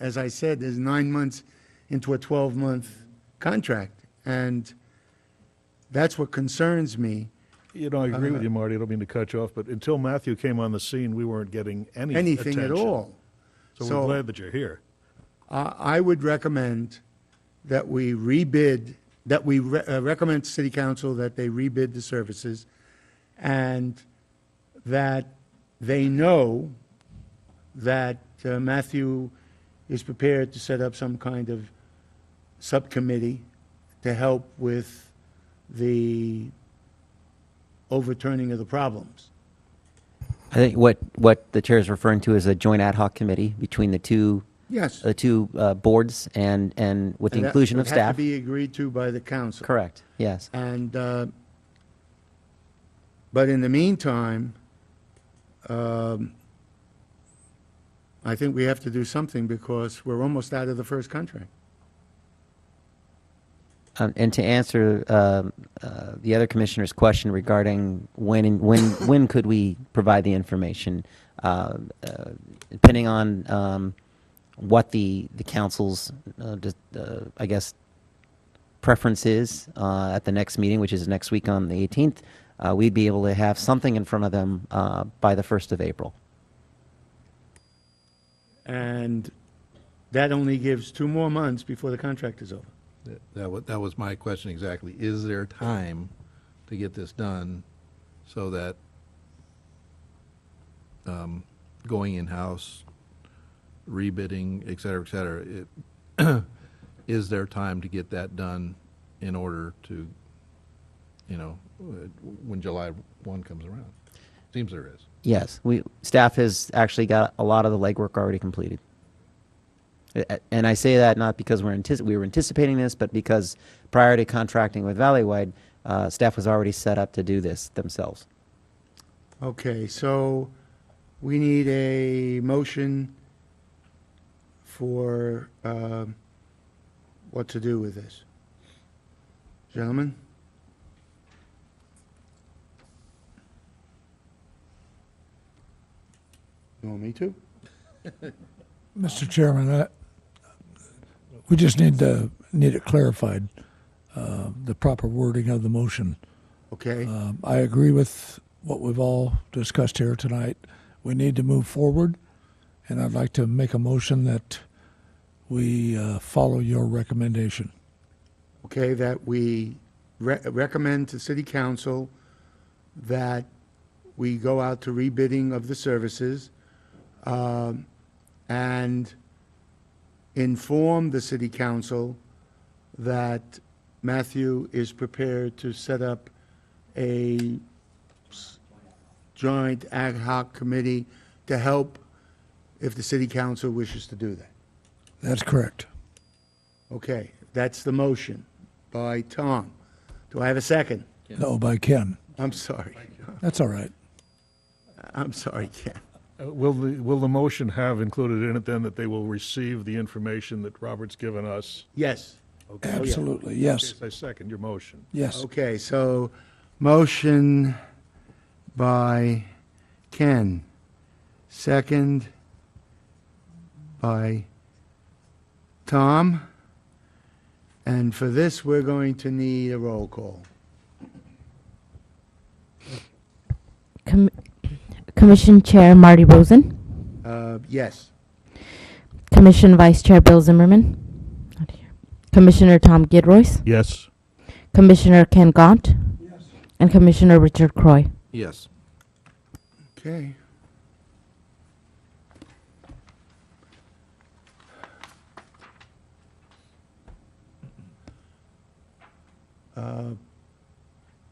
as I said, is 9 months into a 12-month contract, and that's what concerns me. You know, I agree with you, Marty, I don't mean to cut you off, but until Matthew came on the scene, we weren't getting any Anything at attention. all. So we're glad that you're here. I would recommend that we rebid, that we recommend to City Council that they rebid the services, and that they know that Matthew is prepared to set up some kind of subcommittee to help with the overturning of the problems. I think what the chair is referring to is a joint ad hoc committee between the two Yes. boards and with the And that inclusion of would have staff. to be agreed to by the council. Correct, yes. And, but in the meantime, I think we have to do something because we're almost out of the first contract. And to answer the other commissioner's question regarding when could we provide the information, depending on what the council's, I guess, preference is at the next meeting, which is next week on the 18th, we'd be able to have something in front of them by the 1st of April. And that only gives 2 more months before the contract is over. That was my question exactly. Is there time to get this done so that going in-house, rebidding, et cetera, is there time to get that done in order to, when July 1 comes around? Seems there is. Yes, staff has actually got a lot of the legwork already completed. And I say that not because we were anticipating this, but because prior to contracting with Valleywide, staff was already set up to do this themselves. Okay, so we need a motion for what to do with this. Gentlemen? You want me to? Mr. Chairman, we just need it clarified, the proper wording of the motion. Okay, I agree with what we've all discussed here tonight. We need to move forward, and I'd like to make a motion that we follow your recommendation. okay, that we recommend to City Council that we go out to rebidding of the services, and inform the City Council that Matthew is prepared to set up a joint ad hoc committee to help if the City Council wishes to do that. That's correct. Okay, that's the motion by Tom. Do I have a second? No, by Ken. I'm sorry. That's all right. I'm sorry, Ken. Will the motion have included in it then that they will receive the information that Robert's given us? Yes. Okay. Absolutely, yes, I second your motion. yes. Okay, so motion by Ken, second by Tom. And for this, we're going to need a roll call. Commission Chair Marty Rosen. Yes. Commission Vice Chair Bill Zimmerman. Not here. Commissioner Tom Gidroyce. Yes. Commissioner Ken Gaunt. And Commissioner Richard Croy. Yes. Okay.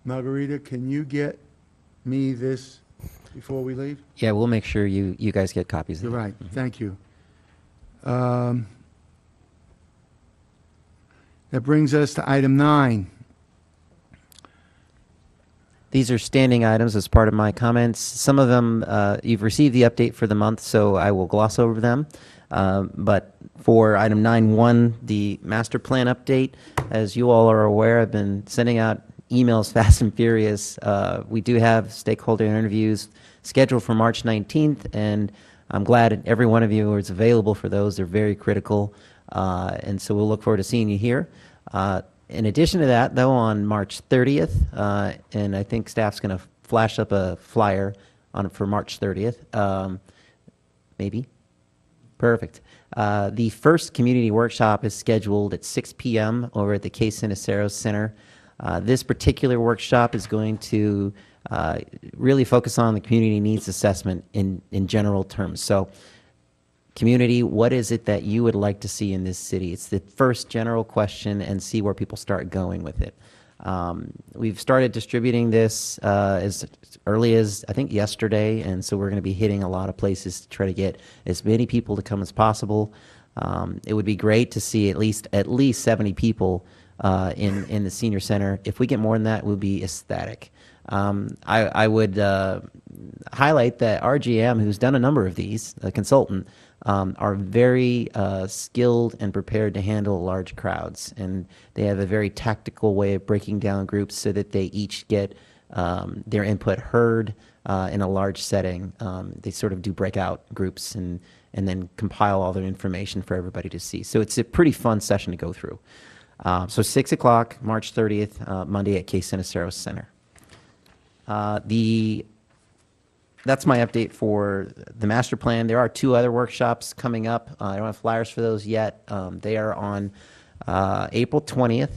Margarita, can you get me this before we leave? Yeah, we'll make sure you guys get copies of You're it. right, thank you. That brings us to item 9. These are standing items as part of my comments. Some of them, you've received the update for the month, so I will gloss over them. But for item 9.1, the master plan update, as you all are aware, I've been sending out emails fast and furious. We do have stakeholder interviews scheduled for March 19th, and I'm glad every one of you is available for those. They're very critical. And so we'll look forward to seeing you here. In addition to that, though, on March 30th, and I think staff's going to flash up a flyer for March 30th, maybe? Perfect. The first community workshop is scheduled at 6 p.m. over at the K. Siniceros Center. This particular workshop is going to really focus on the community needs assessment in general terms. So, community, what is it that you would like to see in this city? It's the first general question, and see where people start going with it. We've started distributing this as early as, I think, yesterday, and so we're going to be hitting a lot of places to try to get as many people to come as possible. It would be great to see at least 70 people in the senior center. If we get more than that, it would be ecstatic. I would highlight that RGM, who's done a number of these, a consultant, are very skilled and prepared to handle large crowds, and they have a very tactical way of breaking down groups so that they each get their input heard in a large setting. They sort of do breakout groups and then compile all their information for everybody to see. So it's a pretty fun session to go through. So 6 o'clock, March 30th, Monday at K. Siniceros Center. That's my update for the master plan. There are 2 other workshops coming up. I don't have flyers for those yet. They are on April 20th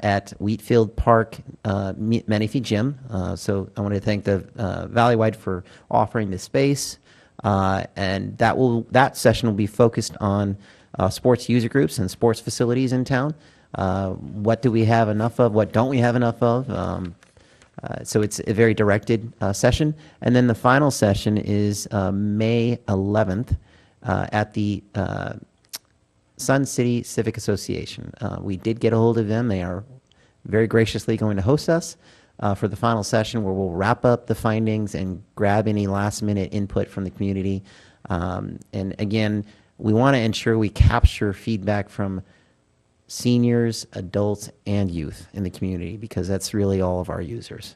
at Wheatfield Park Menifee Gym. So I want to thank the Valleywide for offering the space. And that session will be focused on sports user groups and sports facilities in town. What do we have enough of? What don't we have enough of? So it's a very directed session. And then the final session is May 11th at the Sun City Civic Association. We did get a hold of them. They are very graciously going to host us for the final session, where we'll wrap up the findings and grab any last-minute input from the community. And again, we want to ensure we capture feedback from seniors, adults, and youth in the community, because that's really all of our users.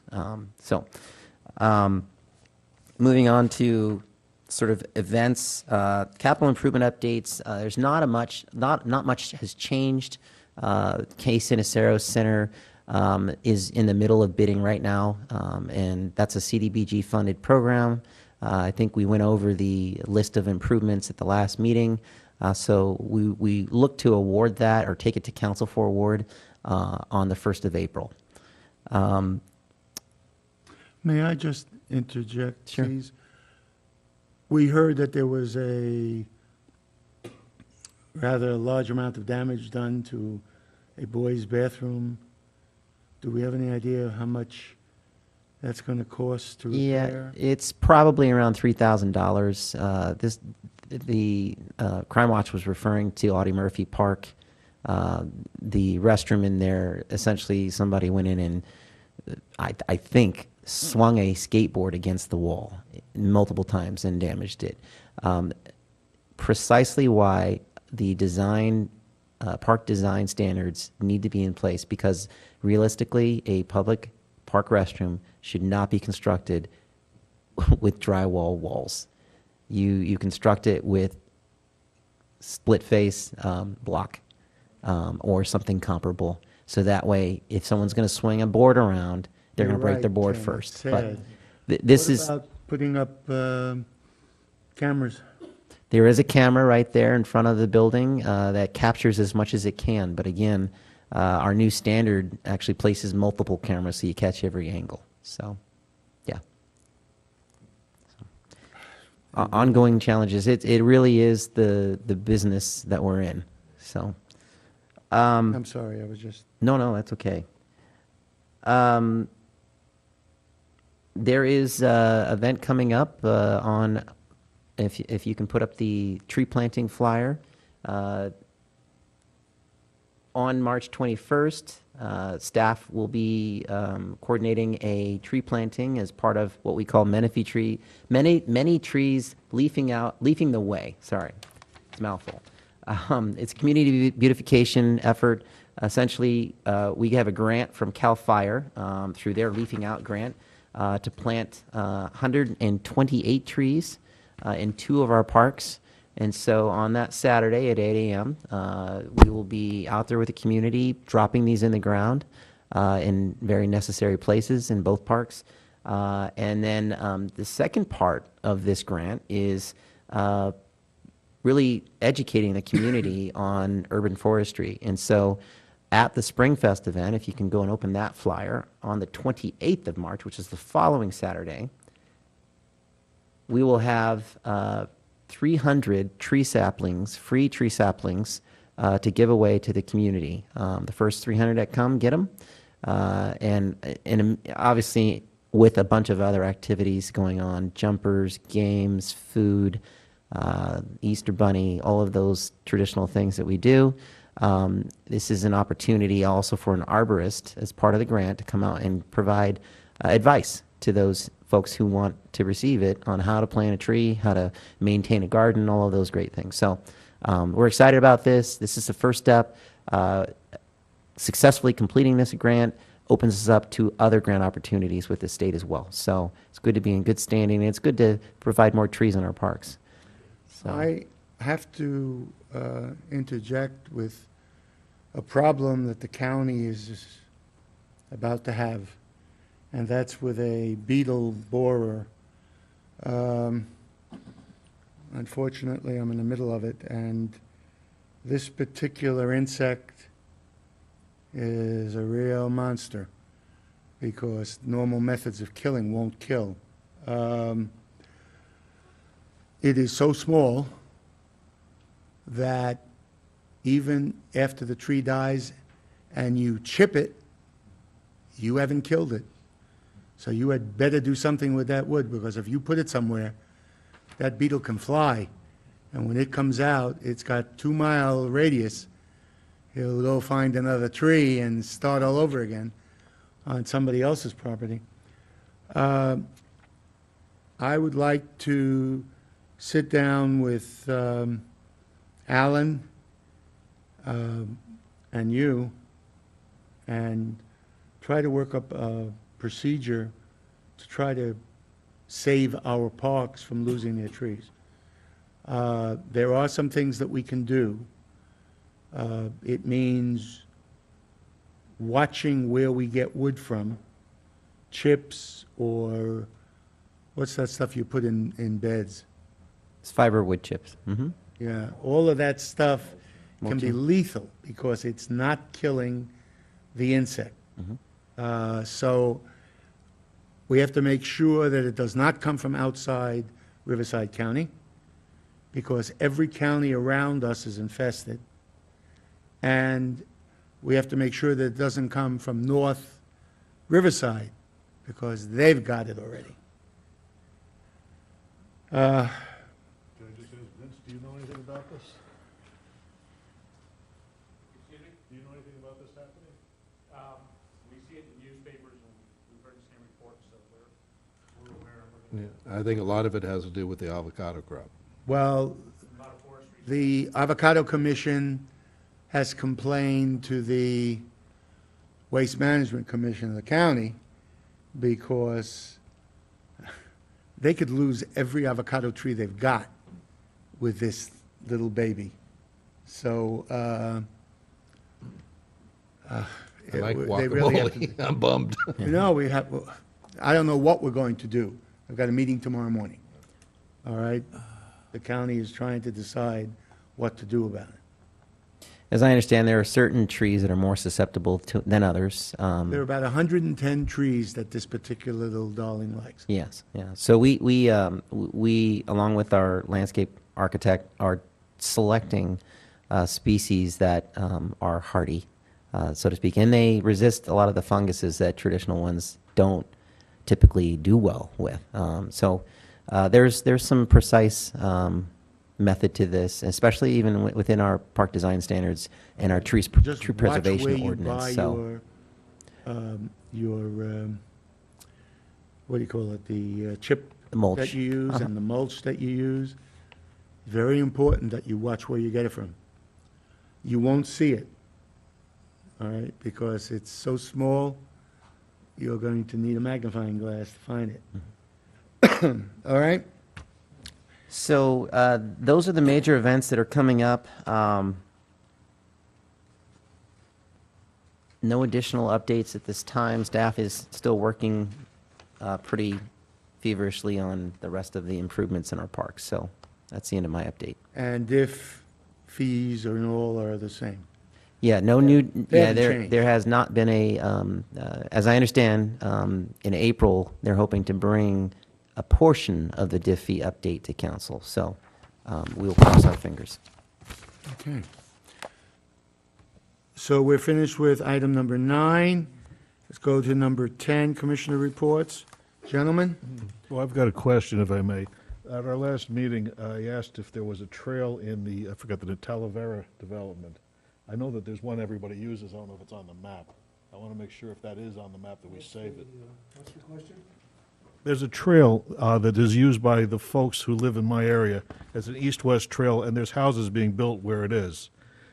Moving on to sort of events, capital improvement updates. There's not much has changed. K. Siniceros Center is in the middle of bidding right now, and that's a CDBG funded program. I think we went over the list of improvements at the last meeting. So we look to award that, or take it to council for award on the 1st of April. May I just interject, Sure. please? We heard that there was a rather large amount of damage done to a boys' bathroom. Do we have any idea how much that's going to cost to repair? Yeah, it's probably around $3,000. The Crime Watch was referring to Audie Murphy Park. The restroom in there, essentially somebody went in and I think swung a skateboard against the wall multiple times and damaged it. Precisely why the park design standards need to be in place, because realistically, a public park restroom should not be constructed with drywall walls. You construct it with split face block or something comparable. So that way, if someone's going to swing a board around, they're going to break their board first. But this is. What about putting up cameras? There is a camera right there in front of the building that captures as much as it can. But again, our new standard actually places multiple cameras so you catch every angle. So, yeah. Ongoing challenges. It really is the business that we're in. So. I'm sorry, I was just... No, that's okay. There is an event coming up on, if you can put up the tree planting flyer, on March 21st. Staff will be coordinating a tree planting as part of what we call Menifee tree. Many trees leafing the way. Sorry, it's a mouthful. It's a community beautification effort. Essentially, we have a grant from CAL FIRE through their Leafing Out grant to plant 128 trees in 2 of our parks. And so on that Saturday at 8 a.m., we will be out there with the community, dropping these in the ground in very necessary places in both parks. And then the second part of this grant is really educating the community on urban forestry. And so at the Springfest event, if you can go and open that flyer, on the 28th of March, which is the following Saturday, we will have 300 tree saplings, free tree saplings, to give away to the community. The first 300 that come, get them. And obviously, with a bunch of other activities going on, jumpers, games, food, Easter Bunny, all of those traditional things that we do. This is an opportunity also for an arborist, as part of the grant, to come out and provide advice to those folks who want to receive it on how to plant a tree, how to maintain a garden, all of those great things. So we're excited about this. This is the first step. Successfully completing this grant opens us up to other grant opportunities with the state as well. So it's good to be in good standing, and it's good to provide more trees in our parks. So. I have to interject with a problem that the county is about to have, and that's with a beetle borer. Unfortunately, I'm in the middle of it, and this particular insect is a real monster because normal methods of killing won't kill. It is so small that even after the tree dies and you chip it, you haven't killed it. So you had better do something with that wood, because if you put it somewhere, that beetle can fly. And when it comes out, it's got 2-mile radius. He'll go find another tree and start all over again on somebody else's property. I would like to sit down with Alan and you and try to work up a procedure to try to save our parks from losing their trees. There are some things that we can do. It means watching where we get wood from, chips, or what's that stuff you put in beds? It's fiber wood chips. Mm-hmm. Yeah, all of that stuff can be Mulching. lethal because it's not killing the insect. So we have to make sure that it does not come from outside Riverside County, because every county around us is infested. And we have to make sure that it doesn't come from North Riverside, because they've got it already. Can I just ask Vince, do you know anything about this? Excuse me? Do you know anything about this happening? We see it in newspapers and we've heard the same reports, so we're aware of it. Yeah, I think a lot of it has to do with the avocado crop. Well, A lot of forestry. the Avocado Commission has complained to the Waste Management Commission of the county because they could lose every avocado tree they've got with this little baby. So, I like they really have to- guacamole. I'm bummed. No, we have, I don't know what we're going to do. I've got a meeting tomorrow morning. All right? The county is trying to decide what to do about it. As I understand, there are certain trees that are more susceptible than others. There are about 110 trees that this particular little darling likes. Yes, yeah. So we along with our landscape architect are selecting species that are hardy, so to speak, and they resist a lot of the funguses that traditional ones don't typically do well with. So there's some precise method to this, especially even within our park design standards and our tree Just preservation watch where ordinance. you So. buy your what do you call it, the chip Mulch. that you use and the mulch that you use. Very important that you watch where you get it from. You won't see it, all right, because it's so small, you're going to need a magnifying glass to find it. All right? So those are the major events that are coming up. No additional updates at this time. Staff is still working pretty feverishly on the rest of the improvements in our parks. So that's the end of my update. And if fees and all are the same? Yeah, no new, They yeah, haven't changed. there has not been as I understand, in April, they're hoping to bring a portion of the diff fee update to council. So we'll cross our fingers. Okay. So we're finished with item number 9. Let's go to number 10, Commissioner reports. Gentlemen? Well, I've got a question, if I may. At our last meeting, I asked if there was a trail in the, I forgot, the Talavera development. I know that there's one everybody uses. I don't know if it's on the map. I want to make sure if that is on the map that we save it. What's the question? There's a trail that is used by the folks who live in my area. It's an east-west trail, and there's houses being built where it is.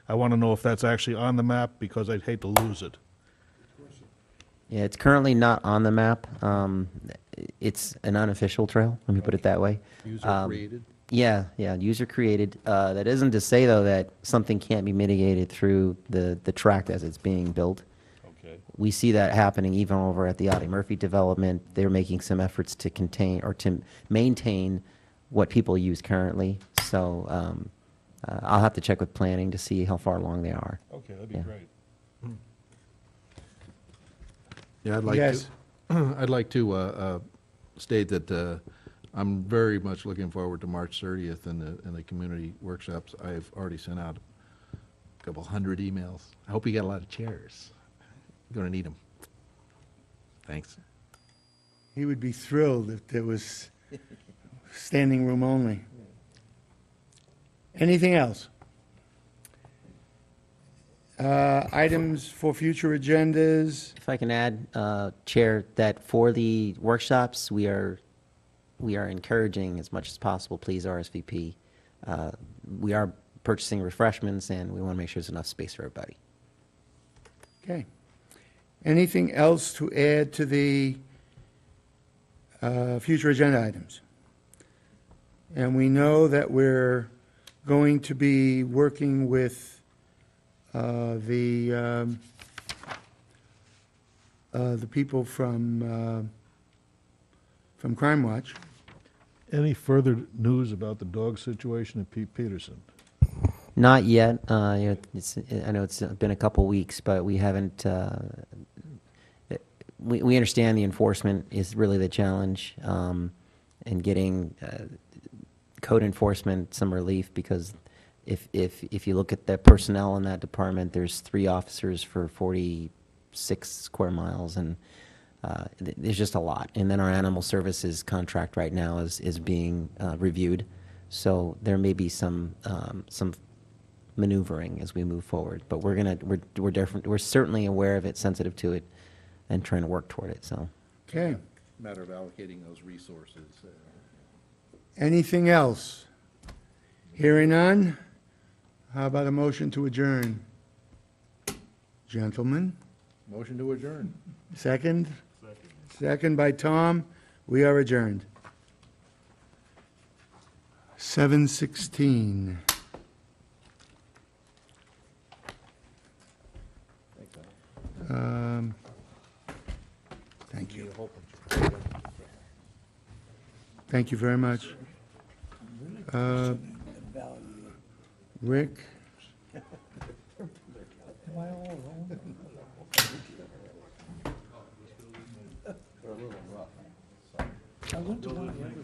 I want to know if that's actually on the map, because I'd hate to lose it. Yeah, it's currently not on the map. It's an unofficial trail, let me put it that way. User created? Yeah, user created. That isn't to say, though, that something can't be mitigated through the tract as it's being built. Okay. We see that happening even over at the Audie Murphy development. They're making some efforts to contain or to maintain what people use currently. So I'll have to check with planning to see how far along they are. Okay, that'd be Yeah. great. Yeah, I'd like Yes. to, I'd like to state that I'm very much looking forward to March 30th and the community workshops. I've already sent out a couple hundred emails. I hope you got a lot of chairs. You're going to need them. Thanks. He would be thrilled if there was standing room only. Anything else? Items for future agendas? If I can add, Chair, that for the workshops, we are encouraging as much as possible, please RSVP. We are purchasing refreshments, and we want to make sure there's enough space for everybody. Okay. Anything else to add to the future agenda items? And we know that we're going to be working with the people from Crime Watch. Any further news about the dog situation at Pete Peterson? Not yet. I know it's been a couple weeks, but we haven't. We understand the enforcement is really the challenge, and getting code enforcement some relief, because if you look at the personnel in that department, there's 3 officers for 46 square miles, and there's just a lot. And then our animal services contract right now is being reviewed, so there may be some maneuvering as we move forward. But we're certainly aware of it, sensitive to it, and trying to work toward it. So. Okay. Matter of allocating those resources. Anything else? Hearing none, how about a motion to adjourn? Gentlemen, Motion to adjourn. second? Second by Tom. We are adjourned. 7:16. Thank you. Thank you very much. Rick? I went to one of the other